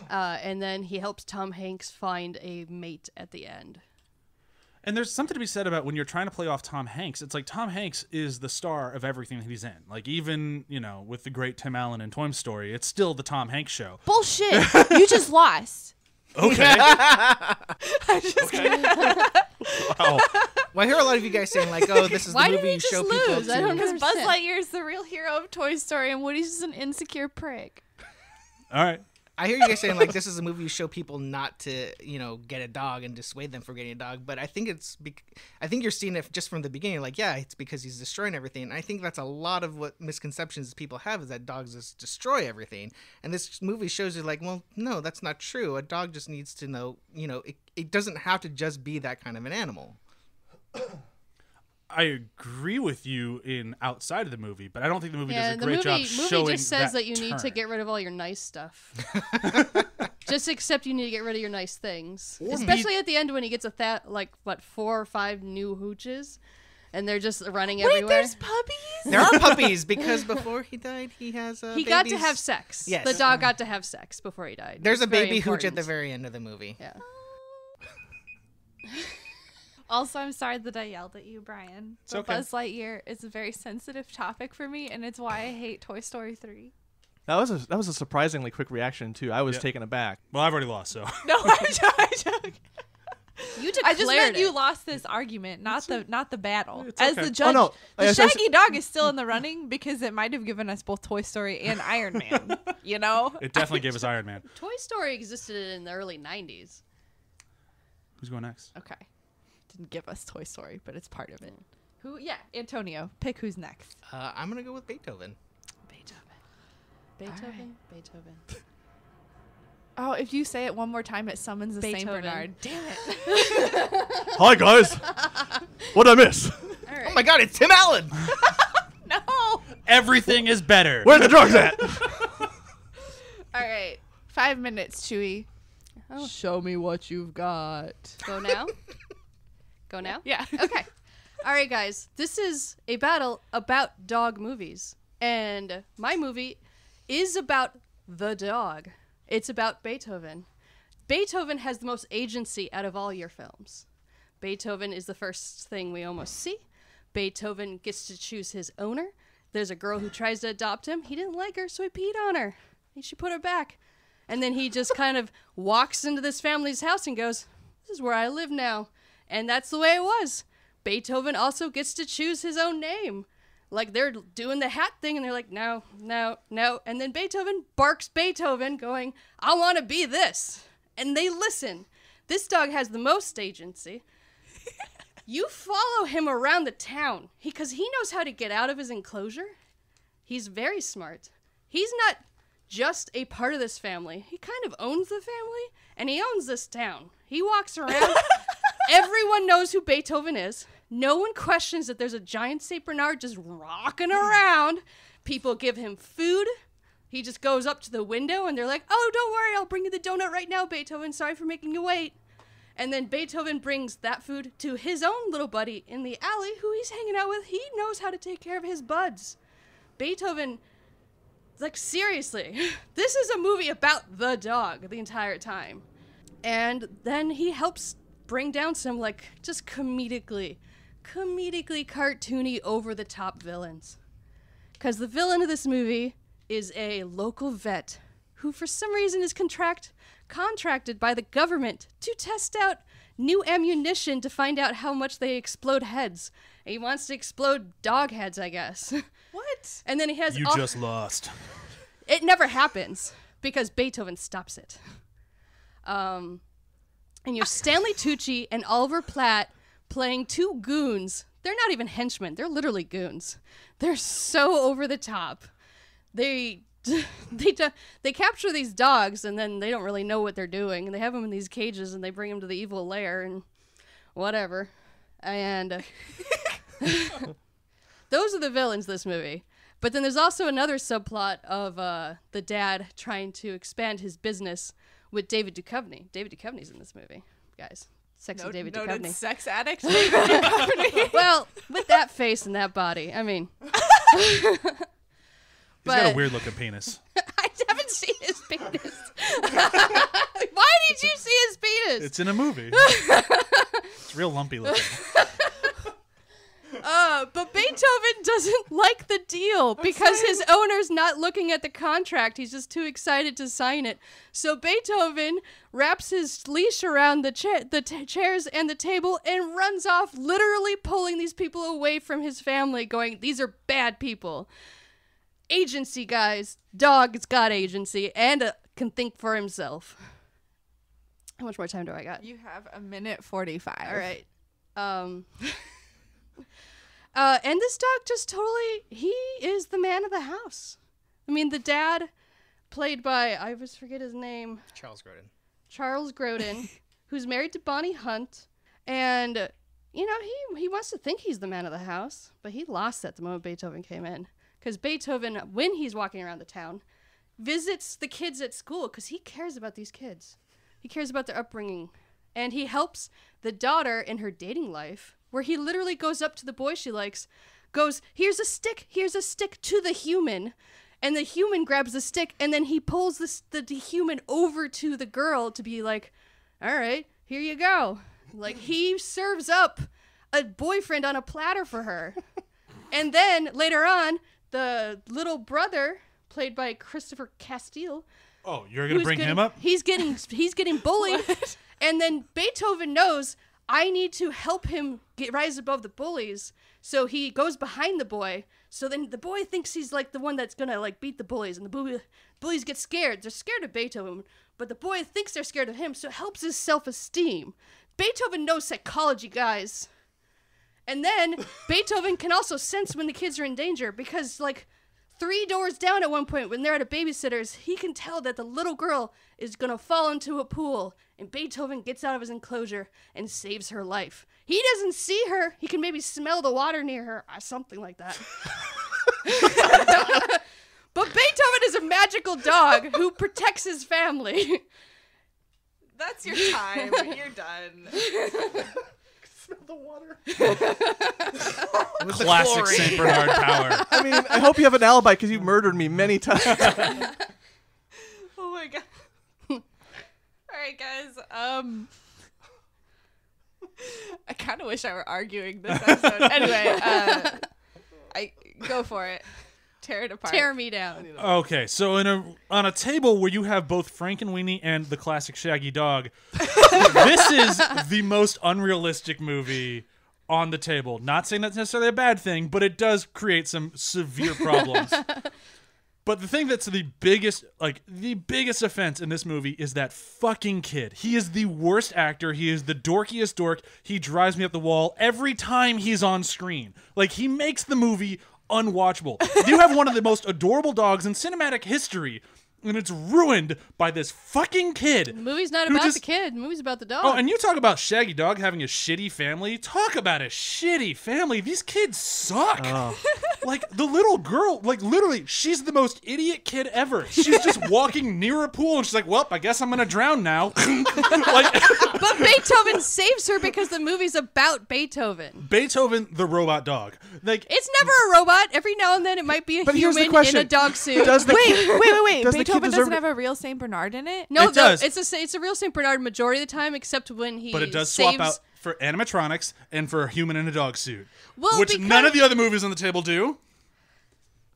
and then he helps Tom Hanks find a mate at the end. And there's something to be said about when you're trying to play off Tom Hanks. It's like Tom Hanks is the star of everything that he's in. Like even, with the great Tim Allen in Toy Story, it's still the Tom Hanks show. Bullshit. You just lost. Okay. I'm just kidding. Wow. Well, I hear a lot of you guys saying like, "Oh, this is Why the did movie he you just show people lose? to." I don't Because Buzz understand. Lightyear is the real hero of Toy Story, and Woody's just an insecure prick. All right. I hear you guys saying like, "This is a movie you show people not to, get a dog and dissuade them from getting a dog." But I think I think you're seeing it just from the beginning. Like, yeah, it's because he's destroying everything. And I think that's a lot of what misconceptions people have is that dogs just destroy everything. And this movie shows you like, well, no, that's not true. A dog just needs to know, it doesn't have to just be that kind of an animal. I agree with you in outside of the movie, but I don't think the movie Yeah, does a the great job movie showing just says that you need to turn. get rid of all your nice stuff. Just accept you need to get rid of your nice things. Or Especially at the end when he gets 4 or 5 new hooches, and they're just running Wait, everywhere. there's puppies? There are puppies because before he died, he has He got to babies. have sex. Yes. The dog got to have sex before he died. There's It's a very baby hooch at the important. very end of the movie. Yeah. Also, I'm sorry that I yelled at you, Brian. It's But okay. Buzz Lightyear is a very sensitive topic for me, and it's why I hate Toy Story 3. That was a surprisingly quick reaction too. I was Yeah. taken aback. Well, I've already lost, so. No, I joke. You I declared just meant it. you lost this argument, not the battle. It's As okay. the judge, Oh, no. the I said- Shaggy dog is still in the running because it might have given us both Toy Story and Iron Man. You know? It definitely gave us Iron Man. Toy Story existed in the early 90s. Who's going next? Okay. Didn't give us Toy Story, but it's part of it. Who? Yeah, Antonio. Pick who's next. I'm gonna go with Beethoven. Beethoven. Oh, if you say it one more time, it summons the Saint Beethoven. Bernard. Damn it. Hi guys, what'd I miss? All right. Oh my God, it's Tim Allen. No. Everything is better. Where the drugs at? All right. 5 minutes, Chewie. Oh. Show me what you've got. Go now? Go now? Yeah. Okay. All right, guys. This is a battle about dog movies. And my movie is about the dog. It's about Beethoven. Beethoven has the most agency out of all your films. Beethoven is the first thing we almost see. Beethoven gets to choose his owner. There's a girl who tries to adopt him. He didn't like her, so he peed on her. She put her back. And then he just kind of walks into this family's house and goes, "This is where I live now." And that's the way it was. Beethoven also gets to choose his own name. Like, they're doing the hat thing, and they're like, no, no, no. And then Beethoven barks Beethoven, going, "I want to be this." And they listen. This dog has the most agency. You follow him around the town because he knows how to get out of his enclosure. He's very smart. He's not just a part of this family. He kind of owns the family, and he owns this town. He walks around. Everyone knows who Beethoven is. No one questions that there's a giant St. Bernard just rocking around. People give him food. He just goes up to the window, and they're like, "Oh, don't worry, I'll bring you the donut right now, Beethoven. Sorry for making you wait." And then Beethoven brings that food to his own little buddy in the alley who he's hanging out with. He knows how to take care of his buds. Beethoven, like, seriously, this is a movie about the dog the entire time. And then he helps bring down some, like, just comedically cartoony, over-the-top villains. Because the villain of this movie is a local vet who, for some reason, is contracted by the government to test out new ammunition to find out how much they explode heads. And he wants to explode dog heads, I guess. What? And then he has... You just lost. It never happens because Beethoven stops it. And you have Stanley Tucci and Oliver Platt playing two goons. They're not even henchmen. They're literally goons. They're so over the top. They capture these dogs, and then they don't really know what they're doing. And they have them in these cages, and they bring them to the evil lair, and whatever. And those are the villains this movie. But then there's also another subplot of the dad trying to expand his business with David Duchovny. David Duchovny's in this movie, guys. Sexy David Noted Duchovny. sex addict David Duchovny. Well, with that face and that body, I mean. He's got a weird looking penis. I haven't seen his penis. Why did you see his penis? It's in a movie. It's real lumpy looking. But Beethoven doesn't like the deal because his owner's not looking at the contract. He's just too excited to sign it. So Beethoven wraps his leash around the chairs and the table and runs off, literally pulling these people away from his family, going, these are bad people. Agency, guys. Dog's got agency and can think for himself. How much more time do I got? You have 1:45. All right. And this dog just totally, he is the man of the house. I mean, the dad, played by, I always forget his name. Charles Grodin, who's married to Bonnie Hunt. And, you know, he wants to think he's the man of the house, but he lost that the moment Beethoven came in. Because Beethoven, when he's walking around the town, visits the kids at school because he cares about these kids. He cares about their upbringing. And he helps the daughter in her dating life, where he literally goes up to the boy she likes, goes, here's a stick to the human. And the human grabs the stick, and then he pulls the human over to the girl to be like, all right, here you go. Like, he serves up a boyfriend on a platter for her. And then, later on, the little brother, played by Christopher Castile. Oh, you're going to bring him up? He's getting bullied. And then Beethoven knows, I need to help him rise above the bullies. So he goes behind the boy. So then the boy thinks he's like the one that's going to like beat the bullies. And the bullies get scared. They're scared of Beethoven. But the boy thinks they're scared of him. So it helps his self-esteem. Beethoven knows psychology, guys. And then Beethoven can also sense when the kids are in danger. Because like 3 doors down at one point when they're at a babysitter's, he can tell that the little girl is going to fall into a pool. And Beethoven gets out of his enclosure and saves her life. He doesn't see her. He can maybe smell the water near her. Something like that. But Beethoven is a magical dog who protects his family. That's your time. You're done. Smell the water. Classic St. Bernard power. I mean, I hope you have an alibi because you murdered me many times. Oh my god. All right, guys. I kind of wish I were arguing this episode. Anyway, I go for it. Tear it apart. Tear me down. Okay, so on a table where you have both Frankenweenie and the classic Shaggy dog, this is the most unrealistic movie on the table. Not saying that's necessarily a bad thing, but it does create some severe problems. But the thing that's the biggest offense in this movie is that fucking kid. He is the worst actor. He is the dorkiest dork. He drives me up the wall every time he's on screen. Like, he makes the movie unwatchable. You have one of the most adorable dogs in cinematic history, and it's ruined by this fucking kid. The movie's not about the kid. The movie's about the dog. Oh, and you talk about Shaggy Dog having a shitty family. Talk about a shitty family. These kids suck. Like, the little girl, like, literally, she's the most idiot kid ever. She's just walking near a pool, and she's like, well, I guess I'm gonna drown now. Like, But Beethoven saves her because the movie's about Beethoven. Beethoven, the robot dog. Like, It's never a robot. Every now and then it might be a But here's the human in question. a dog suit. Does the Wait. Does the kid Beethoven deserve doesn't it? have a real Saint Bernard in it. No, It does. it's a real Saint Bernard majority of the time, except when he but it does saves... swap out for animatronics and for a human in a dog suit. Well, which because- none of the other movies on the table do.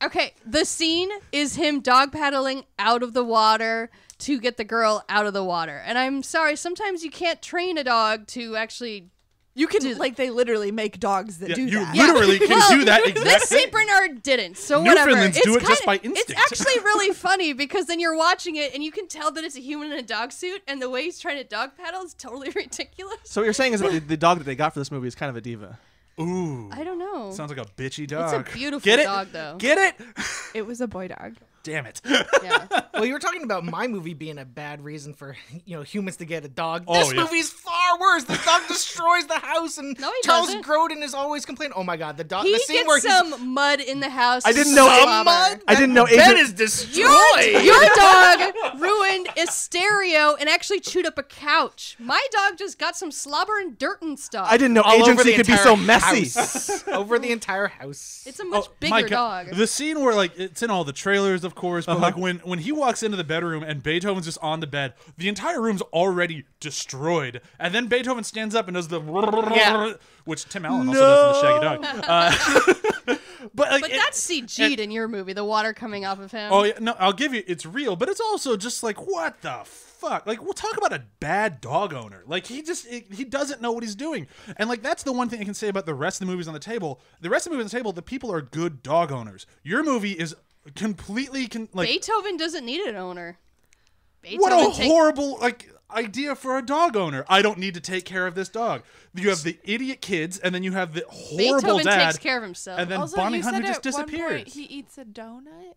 Okay, the scene is him dog paddling out of the water to get the girl out of the water. And I'm sorry, sometimes you can't train a dog to actually... You can like they literally make dogs that Yeah, do you that. literally can Well, do that exact This thing. Saint Bernard didn't, so whatever. Newfoundlands do it just by It's instinct. actually really funny because then you're watching it and you can tell that it's a human in a dog suit, and the way he's trying to dog paddle is totally ridiculous. So what you're saying is that the dog that they got for this movie is kind of a diva. Ooh. I don't know. Sounds like a bitchy dog. It's a beautiful Get it? dog, though. Get it? It was a boy dog. Damn it. Yeah. Well, you were talking about my movie being a bad reason for humans to get a dog. Oh, This yeah. movie's far worse. The dog destroys the house, and No, he Charles doesn't. Grodin is always complaining. Oh my god, the dog. He The scene where gets some mud in the house. I didn't know Some it- mud. I didn't know the bed Agent- is destroyed. Your dog ruined a stereo and actually chewed up a couch. My dog just got some slobber and dirt and stuff. I didn't know All over agency the could be entire so messy. house. Over the entire house. It's a much Oh, my bigger God. dog. The scene where like it's in all the trailers, of course, but Uh-huh. like when he walks into the bedroom and Beethoven's just on the bed, the entire room's already destroyed, and then Beethoven stands up and does the Yeah. which Tim Allen also does in the Shaggy Dog. But like, But that's CG'd in your movie, the water coming off of him. oh yeah, no, I'll give you, it's real, but it's also just like what the fuck. Like we'll talk about a bad dog owner. Like he doesn't know what he's doing, and like that's the one thing I can say about the rest of the movies on the table. The rest of the movies on the table, the people are good dog owners. Your movie is completely like Beethoven doesn't need an owner. what a Beethoven take- horrible idea for a dog owner. I don't need to take care of this dog. You have the idiot kids, and then you have the horrible Beethoven dad. takes care of himself. And then Also, Bonnie you Hunter said just at one disappears. point he eats a donut.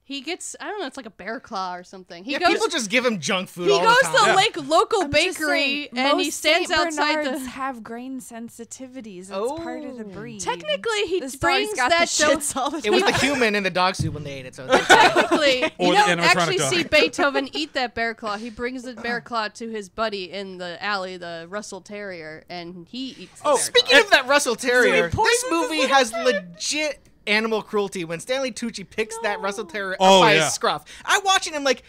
He gets, I don't know, it's like a bear claw or something. He Yeah, goes, people just give him junk food he all goes the to time. the like local I'm just bakery saying, and he most stands Saint outside Bernards the. have grain sensitivities. It's part of the breed. Technically, he This dog's brings got that the show. shits all the It was time. the human in the dog suit when they ate it. So it's Technically, Or you the don't animatronic actually dog. see Beethoven eat that bear claw. He brings the bear claw to his buddy in the alley, the Russell Terrier, and he eats the bear speaking claw. of that Russell Terrier, this poisons movie his has legit animal cruelty. When Stanley Tucci picks that Russell Terrier up Oh, by yeah. his scruff, I'm watching him like,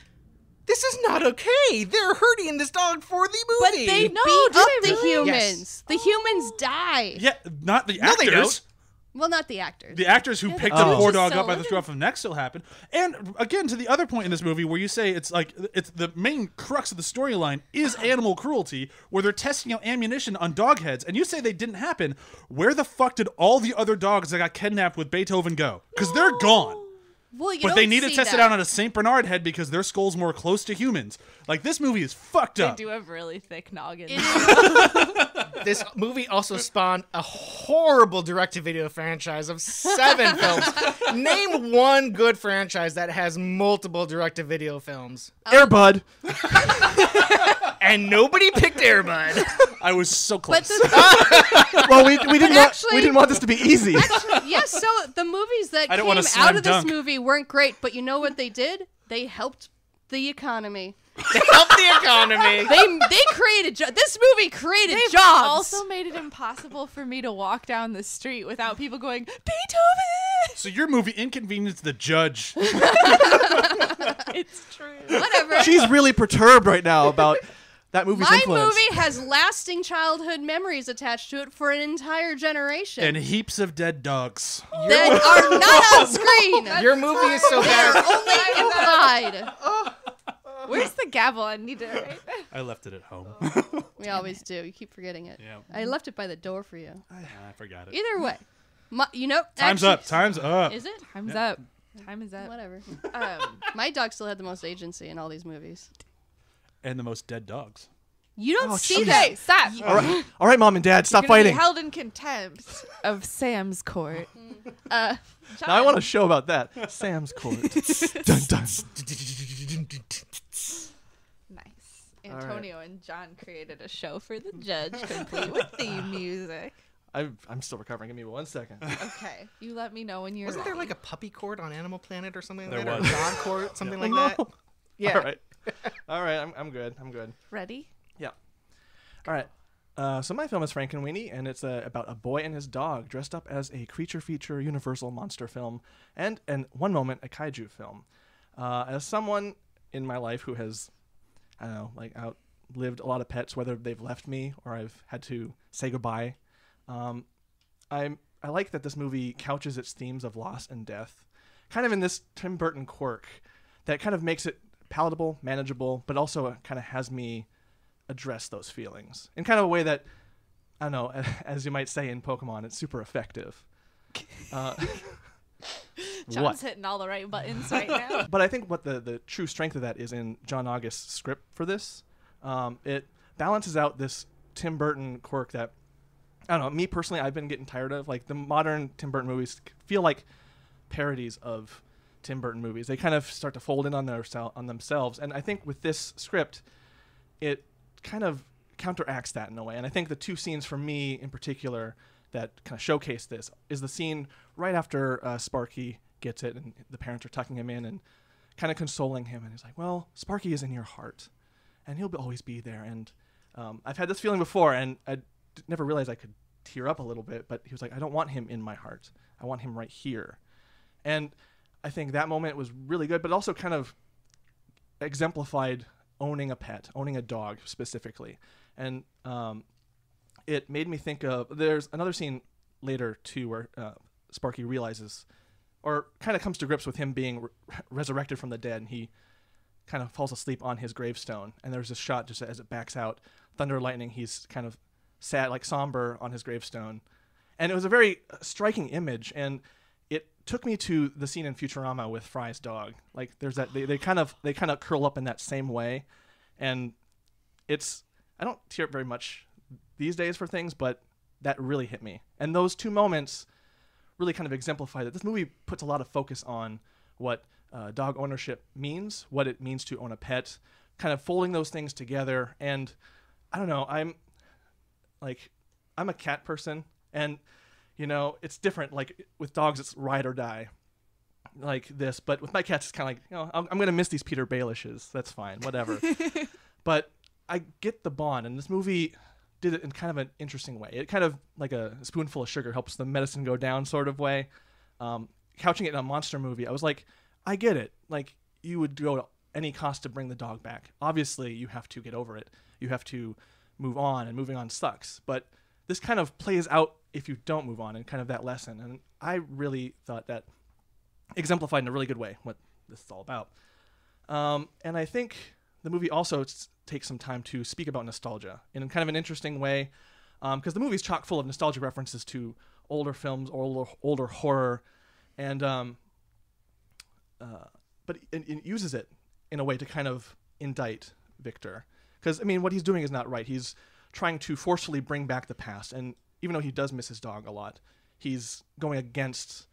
this is not okay. They're hurting this dog for the But movie. they No, beat do up they the really? humans. The humans die. Yeah, not the No, they actors. don't. Well, not the actors. The actors who picked the the poor actors dog still up by the living. scruff of the neck still happen. And again, to the other point in this movie where you say it's like it's the main crux of the storyline is animal cruelty, where they're testing out ammunition on dog heads, and you say they didn't happen. Where the fuck did all the other dogs that got kidnapped with Beethoven go? Because they're gone. Well, you But they don't need to see test it that. out on a Saint Bernard head because their skull's more close to humans. Like this movie is fucked They up. do have really thick noggins. It is- This movie also spawned a horrible direct-to-video franchise of 7 films. Name one good franchise that has multiple direct-to-video films. Airbud. And nobody picked Airbud. I was so but close. the, Well, we didn't want actually- we didn't want this to be easy. yes, so the movies that I don't came wanna out slam of this dunk. movie weren't great, but you know what they did? They helped the economy. They helped the economy. They created this movie created They've jobs. also made it impossible for me to walk down the street without people going, Beethoven! So your movie inconvenienced the judge. It's true. Whatever. She's really perturbed right now about that movie's My influence. movie has lasting childhood memories attached to it for an entire generation And heaps of dead dogs. that are not on screen. Your movie is so They're bad. only implied. Where's the gavel? I need to write. I left it at home. We always do. You keep forgetting it. Yeah. I left it by the door for you. I forgot it. Either way, Time's up. Time's up. Is it? Time's up. Time is up. Whatever. Um, My dog still had the most agency in all these movies. And the most dead dogs. You don't Oh, see jeez. that. okay, stop. All right, Mom and Dad, stop You're gonna be fighting. held in contempt of Sam's court. Now I want a show about that. Sam's Court. Dun dun. Nice. Antonio and John created a show for the judge, complete with theme music. I'm still recovering. Give me 1 second. Okay, you let me know when you're. Wasn't there ready. like a puppy court on Animal Planet or something There like that? was. Or a dog court, something like that? Yeah. All right. All right. I'm good. I'm good. ready? Yeah. go. All right. So my film is Frankenweenie, and it's about a boy and his dog dressed up as a creature feature universal monster film and one moment, a kaiju film. As someone in my life who has, I don't know, like outlived a lot of pets, whether they've left me or I've had to say goodbye, I like that this movie couches its themes of loss and death kind of in this Tim Burton quirk that kind of makes it palatable, manageable, but also kind of has me address those feelings in kind of a way that, I don't know, as you might say in Pokemon, it's super effective. John's hitting all the right buttons right now. But I think what the true strength of that is in John August's script for this. It balances out this Tim Burton quirk that, I don't know, me personally, I've been getting tired of. Like, the modern Tim Burton movies feel like parodies of Tim Burton movies. They kind of start to fold in on themselves. And I think with this script, it kind of counteracts that in a way. And I think the two scenes for me in particular that kind of showcase this is the scene right after Sparky gets it and the parents are tucking him in and kind of consoling him. And he's like, well, Sparky is in your heart and he'll always be there. And I've had this feeling before, and I never realized I could tear up a little bit, but he was like, I don't want him in my heart. I want him right here. And I think that moment was really good, but also kind of exemplified owning a pet, owning a dog specifically. And it made me think of, there's another scene later too where Sparky realizes, or kind of comes to grips with him being resurrected from the dead, and he kind of falls asleep on his gravestone. And there's this shot just as it backs out, thunder, lightning, he's kind of sad, like somber on his gravestone. And it was a very striking image, and it took me to the scene in Futurama with Fry's dog. Like, there's that, they kind of curl up in that same way. And it's, I don't tear up very much these days for things, but that really hit me. And those two moments really kind of exemplify that this movie puts a lot of focus on what dog ownership means, what it means to own a pet, kind of folding those things together. And I don't know, I'm a cat person, and you know, it's different. Like, with dogs, it's ride or die like this, but with my cats, it's kind of like, you know, I'm going to miss these Peter Bailishes. That's fine, whatever. But I get the bond, and this movie did it in kind of an interesting way. It kind of, like a spoonful of sugar helps the medicine go down sort of way. Couching it in a monster movie, I was like, I get it. Like, you would go to any cost to bring the dog back. Obviously, you have to get over it. You have to move on, and moving on sucks. But this kind of plays out if you don't move on, and kind of that lesson. And I really thought that exemplified in a really good way what this is all about. And I think the movie also takes some time to speak about nostalgia in kind of an interesting way, because the movie's chock full of nostalgia references to older films, older horror, and but it uses it in a way to kind of indict Victor. Because, I mean, what he's doing is not right. He's trying to forcefully bring back the past, and even though he does miss his dog a lot, he's going against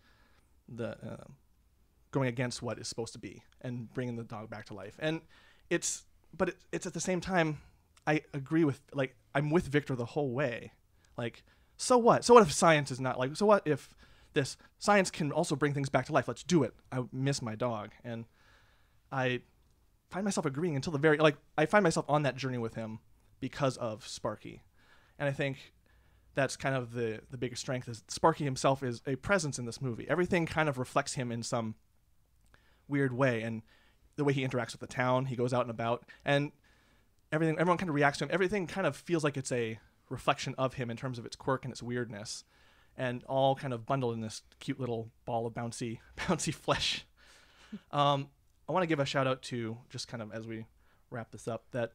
what is supposed to be and bringing the dog back to life. And it's at the same time, I agree with, like, I'm with Victor the whole way. Like, so what? So what if science is not, like, so what if this science can also bring things back to life? Let's do it. I miss my dog. And I find myself agreeing until the very, like, I find myself on that journey with him because of Sparky. And I think that's kind of the biggest strength, is Sparky himself is a presence in this movie. Everything kind of reflects him in some weird way, and the way he interacts with the town, he goes out and about, and everyone kind of reacts to him. Everything kind of feels like it's a reflection of him in terms of its quirk and its weirdness, and all kind of bundled in this cute little ball of bouncy flesh. I want to give a shout out to, just kind of as we wrap this up, that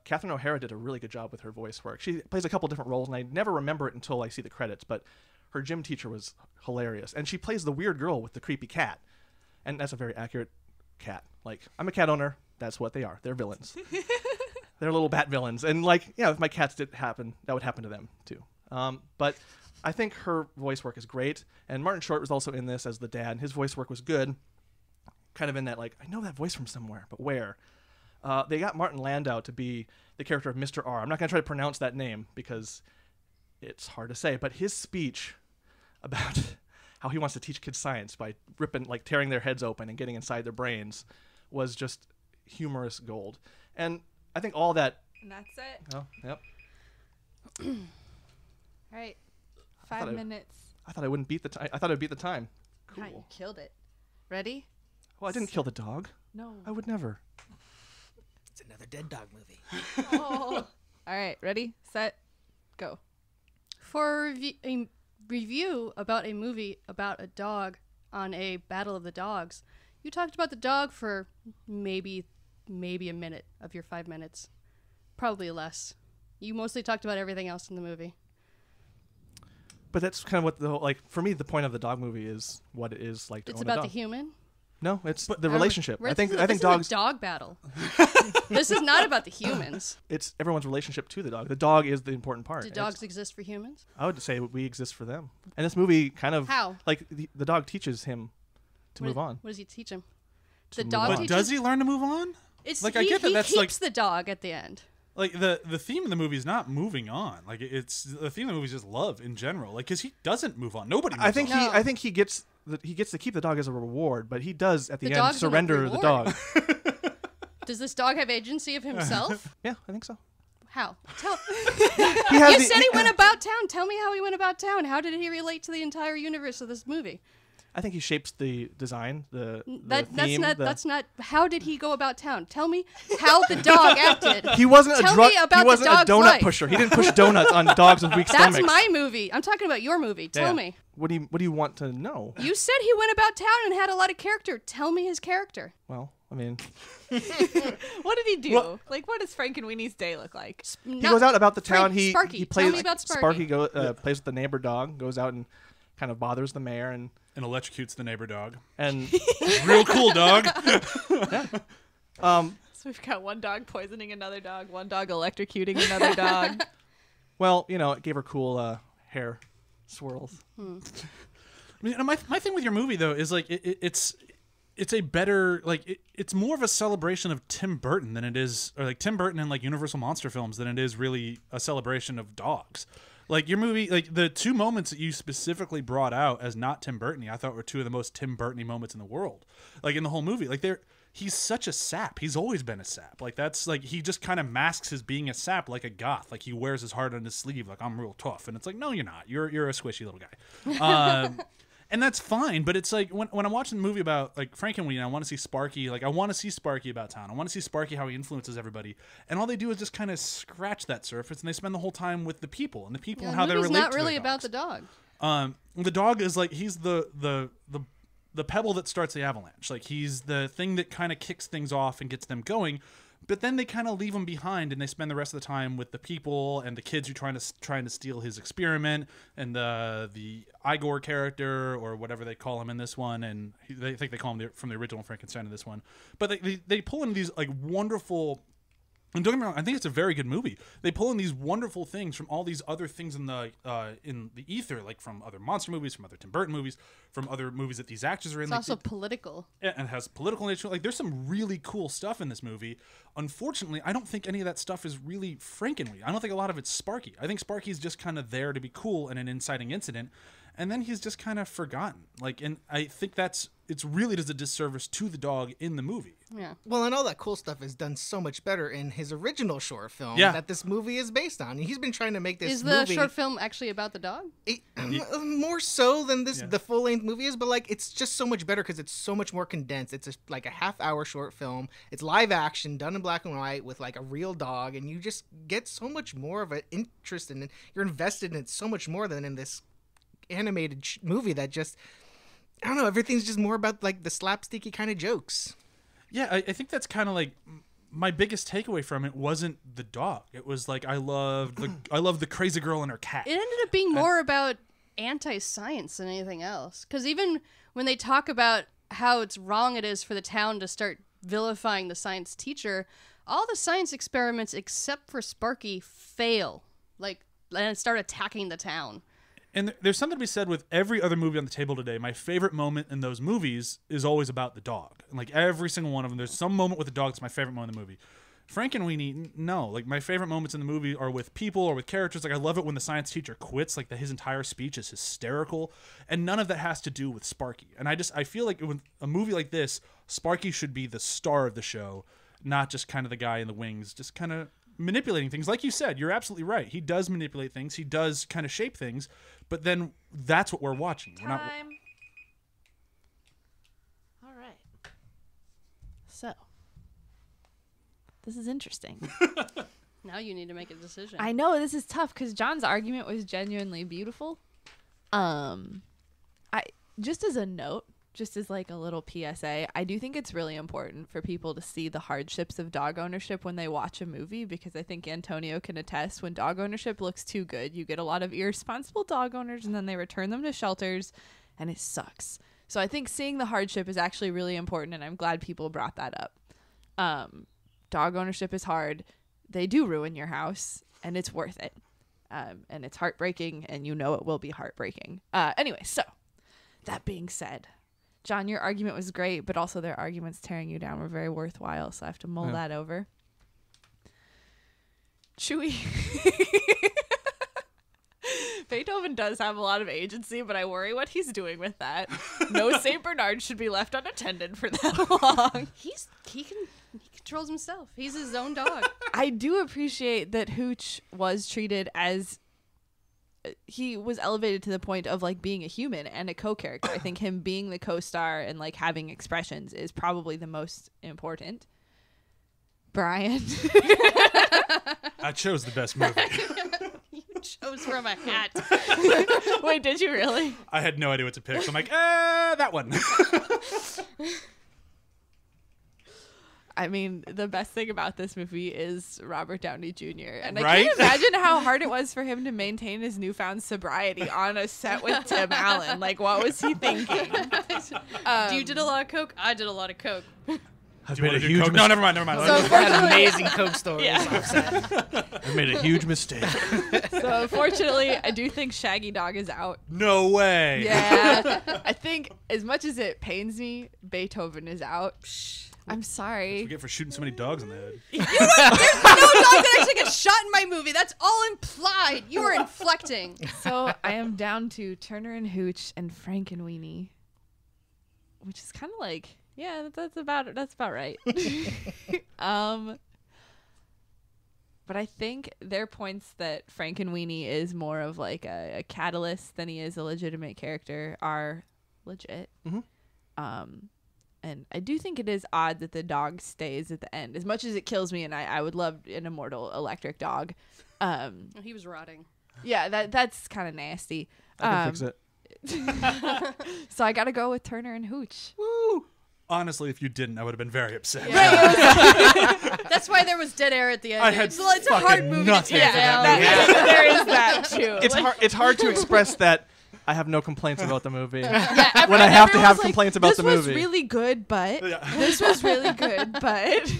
Catherine O'Hara did a really good job with her voice work. She plays a couple different roles, and I never remember it until I see the credits, but her gym teacher was hilarious. And she plays the weird girl with the creepy cat. And that's a very accurate cat. Like, I'm a cat owner. That's what they are. They're villains. They're little bat villains. And, like, yeah, if my cats did happen, that would happen to them, too. But I think her voice work is great. And Martin Short was also in this as the dad. His voice work was good. Kind of in that, like, I know that voice from somewhere, but where? They got Martin Landau to be the character of Mr. R. I'm not going to try to pronounce that name because it's hard to say, but his speech about how he wants to teach kids science by tearing their heads open and getting inside their brains was just humorous gold. And I think all that And that's it. Oh, yep. All right. thought 5 I- minutes. I thought I wouldn't beat the time. I thought I'd beat the time. Cool. You killed it. Ready? Well, I didn't kill the dog. No. I would never. It's another dead dog movie. Oh. All right. Ready, set, go. For a review about a movie about a dog on a Battle of the Dogs, you talked about the dog for maybe a minute of your 5 minutes. Probably less. You mostly talked about everything else in the movie. But that's kind of what the whole, like, for me, the point of the dog movie is what it is like to It's own about a the dog. human. No, it's the relationship. I think this dogs. is a dog battle. This is not about the humans. It's everyone's relationship to the dog. The dog is the important part. Do and dogs exist for humans? I would say we exist for them. And this movie kind of How? like the dog teaches him to move on. What does he teach him? To The move dog on. But teaches. does he learn to move on? It's like, he, I get that he that's, keeps like- the dog at the end. Like the theme of the movie is not moving on. Like it's the theme of the movie is just love in general. Like because he doesn't move on. Nobody. Moves I think on. No. I think he gets to keep the dog as a reward, but he does at the, The end dog's the surrender the reward. dog. Does this dog have agency of himself? Yeah, I think so. How? Tell. He has You the- said he went about town. Tell me how he went about town. How did he relate to the entire universe of this movie? I think he shapes the design, the That's theme. not. the- That's not. How did he go about town? Tell me how the dog acted. He wasn't Tell a drug. me about He the wasn't a dog's donut life. pusher. He didn't push donuts on dogs with weak That's stomachs. my movie. I'm talking about your movie. Tell Yeah. me. What do you want to know? You said he went about town and had a lot of character. Tell me his character. Well, I mean, What did he do? Like, what does Frankenweenie's day look like? he goes out about the town. Sparky. He Tell plays me about Sparky. plays with the neighbor dog. Goes out and kind of bothers the mayor and electrocutes the neighbor dog. Real cool dog. So we've got one dog poisoning another dog, one dog electrocuting another dog. well, it gave her cool hair swirls. I mean, my thing with your movie though is like it's a better it's more of a celebration of Tim Burton than it is, or like Tim Burton and like Universal monster films than it is really a celebration of dogs. Like your movie, like the two moments that you specifically brought out as not Tim Burton-y, I thought were two of the most Tim Burton-y moments in the world. Like in the whole movie, like he's such a sap. He's always been a sap. Like that's like he just kind of masks his being a sap like a goth. Like he wears his heart on his sleeve. Like I'm real tough, and it's like no, you're not. You're a squishy little guy. And that's fine, but it's like when I'm watching a movie about like Frankenweenie, I want to see Sparky. Like I want to see Sparky about town. I want to see Sparky how he influences everybody. And all they do is just kind of scratch that surface, and they spend the whole time with the people and Yeah, how the they movie's relate not to really their about dogs. the dog. The dog is like he's the pebble that starts the avalanche. Like he's the thing that kind of kicks things off and gets them going. But then they kind of leave him behind, and they spend the rest of the time with the people and the kids who trying to steal his experiment, and the Igor character or whatever they call him in this one, and they think they call him from the original Frankenstein in this one. But they pull in these like wonderful. And don't get me wrong, I think it's a very good movie. They pull in these wonderful things from all these other things in the ether, like from other monster movies, from other Tim Burton movies, from other movies that these actors are in. It's like, also political. and has political nature. Like there's some really cool stuff in this movie. Unfortunately, I don't think any of that stuff is really Frankenweenie. I don't think a lot of it's Sparky. I think Sparky's just kind of there to be cool and an inciting incident, and then he's just kind of forgotten. Like, and I think it's really does a disservice to the dog in the movie. Yeah. Well, and all that cool stuff is done so much better in his original short film Yeah. that this movie is based on. He's been trying to make this Is the movie short film actually about the dog? more so than the full length movie is, but like it's just so much better because it's so much more condensed. It's like a half-hour short film. It's live action, done in black and white with like a real dog, and you just get so much more of an interest in it. You're invested in it so much more than in this animated movie that just, I don't know, everything's just more about like the slapsticky kind of jokes. Yeah, I think that's kind of like my biggest takeaway from it wasn't the dog. It was like I loved the crazy girl and her cat. It ended up being more about anti-science than anything else. Because even when they talk about how it's wrong it is for the town to start vilifying the science teacher, all the science experiments except for Sparky fail. And start attacking the town. And there's something to be said with every other movie on the table today. My favorite moment in those movies is always about the dog. And like every single one of them, there's some moment with the dog that's my favorite moment in the movie. Frankenweenie, no. Like my favorite moments in the movie are with people or with characters. Like I love it when the science teacher quits. Like his entire speech is hysterical, and none of that has to do with Sparky. And I feel like with a movie like this, Sparky should be the star of the show, not just kind of the guy in the wings, just kind of manipulating things. Like you said, you're absolutely right. He does manipulate things. He does kind of shape things. But then that's what we're watching. We're not. All right. So, this is interesting. Now you need to make a decision. I know this is tough because John's argument was genuinely beautiful. I just as a note, just as like a little PSA, I do think it's really important for people to see the hardships of dog ownership when they watch a movie, because I think Antonio can attest when dog ownership looks too good, you get a lot of irresponsible dog owners and then they return them to shelters and it sucks. So I think seeing the hardship is actually really important, and I'm glad people brought that up. Dog ownership is hard. They do ruin your house, and it's worth it. And it's heartbreaking, and you know it will be heartbreaking. Anyway, so that being said, John, your argument was great, but also their arguments tearing you down were very worthwhile, so I have to mull that over. Chewie. Beethoven does have a lot of agency, but I worry what he's doing with that. No Saint Bernard should be left unattended for that long. He controls himself. He's his own dog. I do appreciate that Hooch was treated as he was elevated to the point of like being a human and a co-character. I think him being the co-star and like having expressions is probably the most important. Brian. I chose the best movie. You chose from a hat. Wait, did you really? I had no idea what to pick. So I'm like, that one. I mean, the best thing about this movie is Robert Downey Jr. And I Right? can't imagine how hard it was for him to maintain his newfound sobriety on a set with Tim Allen. Like, what was he thinking? You did a lot of coke. I did a lot of coke. I've Do you made a want to do huge coke? No, never mind. Never mind. So I had amazing Coke stories. Yeah. Offset. I made a huge mistake. So unfortunately, I do think Shaggy Dog is out. No way. Yeah. I think as much as it pains me, Beethoven is out. I'm sorry. Forget for shooting so many dogs in the head. There's no dog that actually gets shot in my movie. That's all implied. You are inflecting. So I am down to Turner and Hooch and Frankenweenie, which is kind of like, yeah, that's about right. But I think their points that Frankenweenie is more of like a catalyst than he is a legitimate character are legit. Mm-hmm. And I do think it is odd that the dog stays at the end. As much as it kills me, and I would love an immortal electric dog. He was rotting. Yeah, that's kind of nasty. I can fix it. So I got to go with Turner and Hooch. Woo! Honestly, if you didn't, I would have been very upset. Yeah. That's why there was dead air at the end. I had it's a hard fucking movie to nothing tear for down. that There is that too. It's hard to express that I have no complaints about the movie. Yeah, when I have to have everyone's complaints about the movie. This was really good, but Yeah. this was really good, but.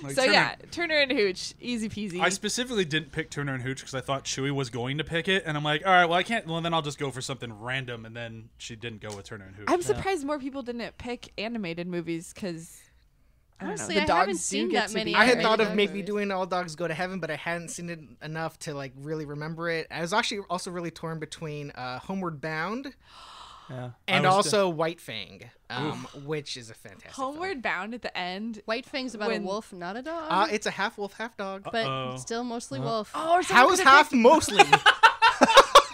Like, So Turner- yeah, Turner and Hooch, easy peasy. I specifically didn't pick Turner and Hooch because I thought Chewie was going to pick it, and I'm like, all right, well, I can't. Well, then I'll just go for something random, and then she didn't go with Turner and Hooch. I'm surprised more people didn't pick animated movies because. Honestly, the I dogs haven't do seen get that to many be I had animated thought of dog maybe movies. doing All Dogs Go to Heaven, but I hadn't seen it enough to like really remember it. I was actually also really torn between Homeward Bound Yeah. and I was also White Fang, which is a fantastic Homeward Bound at the end. White Fang's about When- a wolf, not a dog. film. It's a half wolf, half dog. but Uh-oh. still mostly wolf. Oh, or How is half mostly?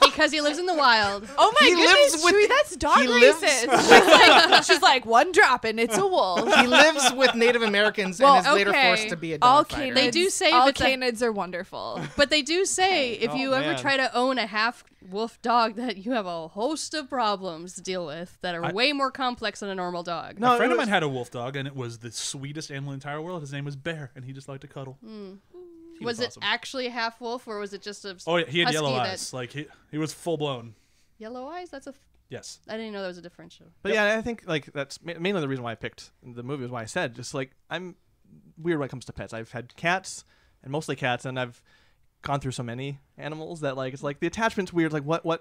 Because he lives in the wild. Oh my He goodness, lives with- Chewie, that's dog he lives racist. She's like, one drop and it's a wolf. He lives with Native Americans Well, and is later okay. forced to be a All dog fighter. canids, They do say all if it's a- canids are wonderful. But they do say if Oh, you ever man. try to own a half wolf dog, that you have a host of problems to deal with that are way more complex than a normal dog. No, A friend it of was- mine had a wolf dog, and it was the sweetest animal in the entire world. His name was Bear, and he just liked to cuddle. He Was it awesome. actually a half wolf, or was it just a Oh, yeah, he had husky yellow that- eyes. Like he was full blown. Yellow eyes? That's a. Yes. I didn't know that was a differential. But yeah, I think like that's mainly the reason why I picked the movie was why I said just like I'm weird when it comes to pets. I've had cats and mostly cats, and I've gone through so many animals that like it's like the attachment's weird. Like what would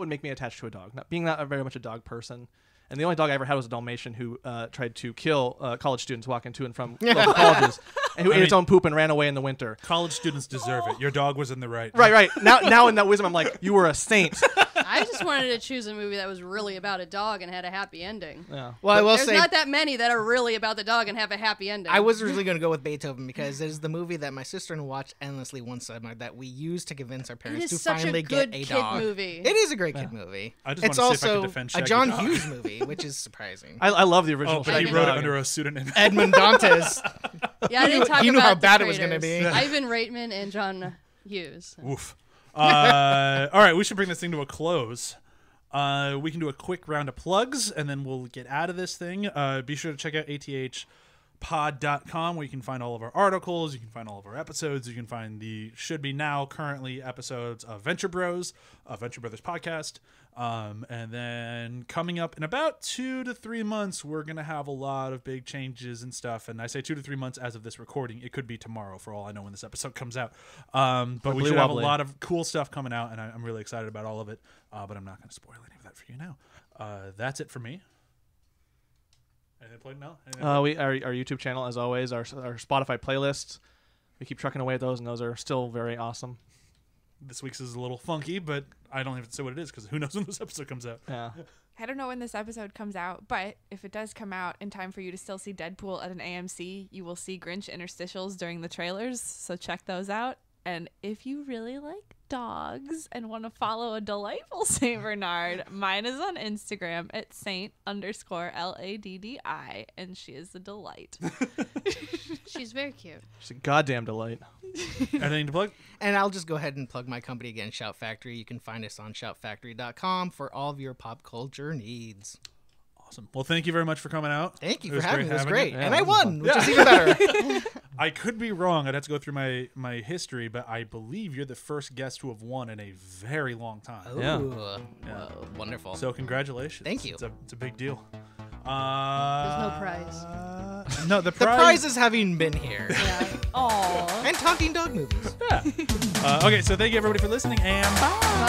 make me attached to a dog? Not being not very much a dog person. And the only dog I ever had was a Dalmatian who tried to kill college students walking to and from local colleges, and who ate its own poop and ran away in the winter. College students deserve it. Your dog was in the right. Right. Now in that wisdom, I'm like, you were a saint. I just wanted to choose a movie that was really about a dog and had a happy ending. Yeah. Well, I will There's say not that many that are really about the dog and have a happy ending. I was originally going to go with Beethoven because it is the movie that my sister and watched endlessly one summer that we used to convince our It parents is to such finally a good get a kid dog. movie. It is a great kid movie. I just It's wanted to see if I could also defend a Shaggy John Dog. Hughes movie, which is surprising. I love the original. Oh, but he Shaggy wrote it Dog. under a pseudonym. Edmund Dantes. Yeah, I didn't talk he knew about how the bad it was gonna creators. be. Ivan Reitman and John Hughes. Oof. All right, we should bring this thing to a close. We can do a quick round of plugs, and then we'll get out of this thing. Be sure to check out ATHpod.com, where you can find all of our articles, you can find all of our episodes, you can find the currently episodes of Venture Bros, Venture Brothers podcast. And then coming up in about 2 to 3 months, we're going to have a lot of big changes and stuff. And I say 2 to 3 months as of this recording. It could be tomorrow for all I know when this episode comes out. But we should have a lot of cool stuff coming out, and I'm really excited about all of it. But I'm not going to spoil any of that for you now. That's it for me. Anything played now? Our YouTube channel, as always, our Spotify playlists. We keep trucking away at those, and those are still very awesome. This week's is a little funky, but I don't have to say what it is because who knows when this episode comes out. Yeah. I don't know when this episode comes out, but if it does come out in time for you to still see Deadpool at an AMC, you will see Grinch interstitials during the trailers, so check those out. And if you really like dogs and want to follow a delightful St. Bernard, mine is on Instagram at Saint_LADDI, and she is a delight. She's very cute. She's a goddamn delight. Anything to plug? And I'll just go ahead and plug my company again, Shout Factory. You can find us on shoutfactory.com for all of your pop culture needs. Awesome. Well, thank you very much for coming out. Thank you for having me. It was having great. you. Yeah, And I this was won, fun. which is even better. I could be wrong. I'd have to go through my history, but I believe you're the first guest to have won in a very long time. Yeah. Ooh, Yeah. wonderful. So congratulations. Thank you. It's a big deal. There's no prize. No, the the prize is having been here Yeah. Aww. and talking dog movies. Okay, so thank you everybody for listening, and bye.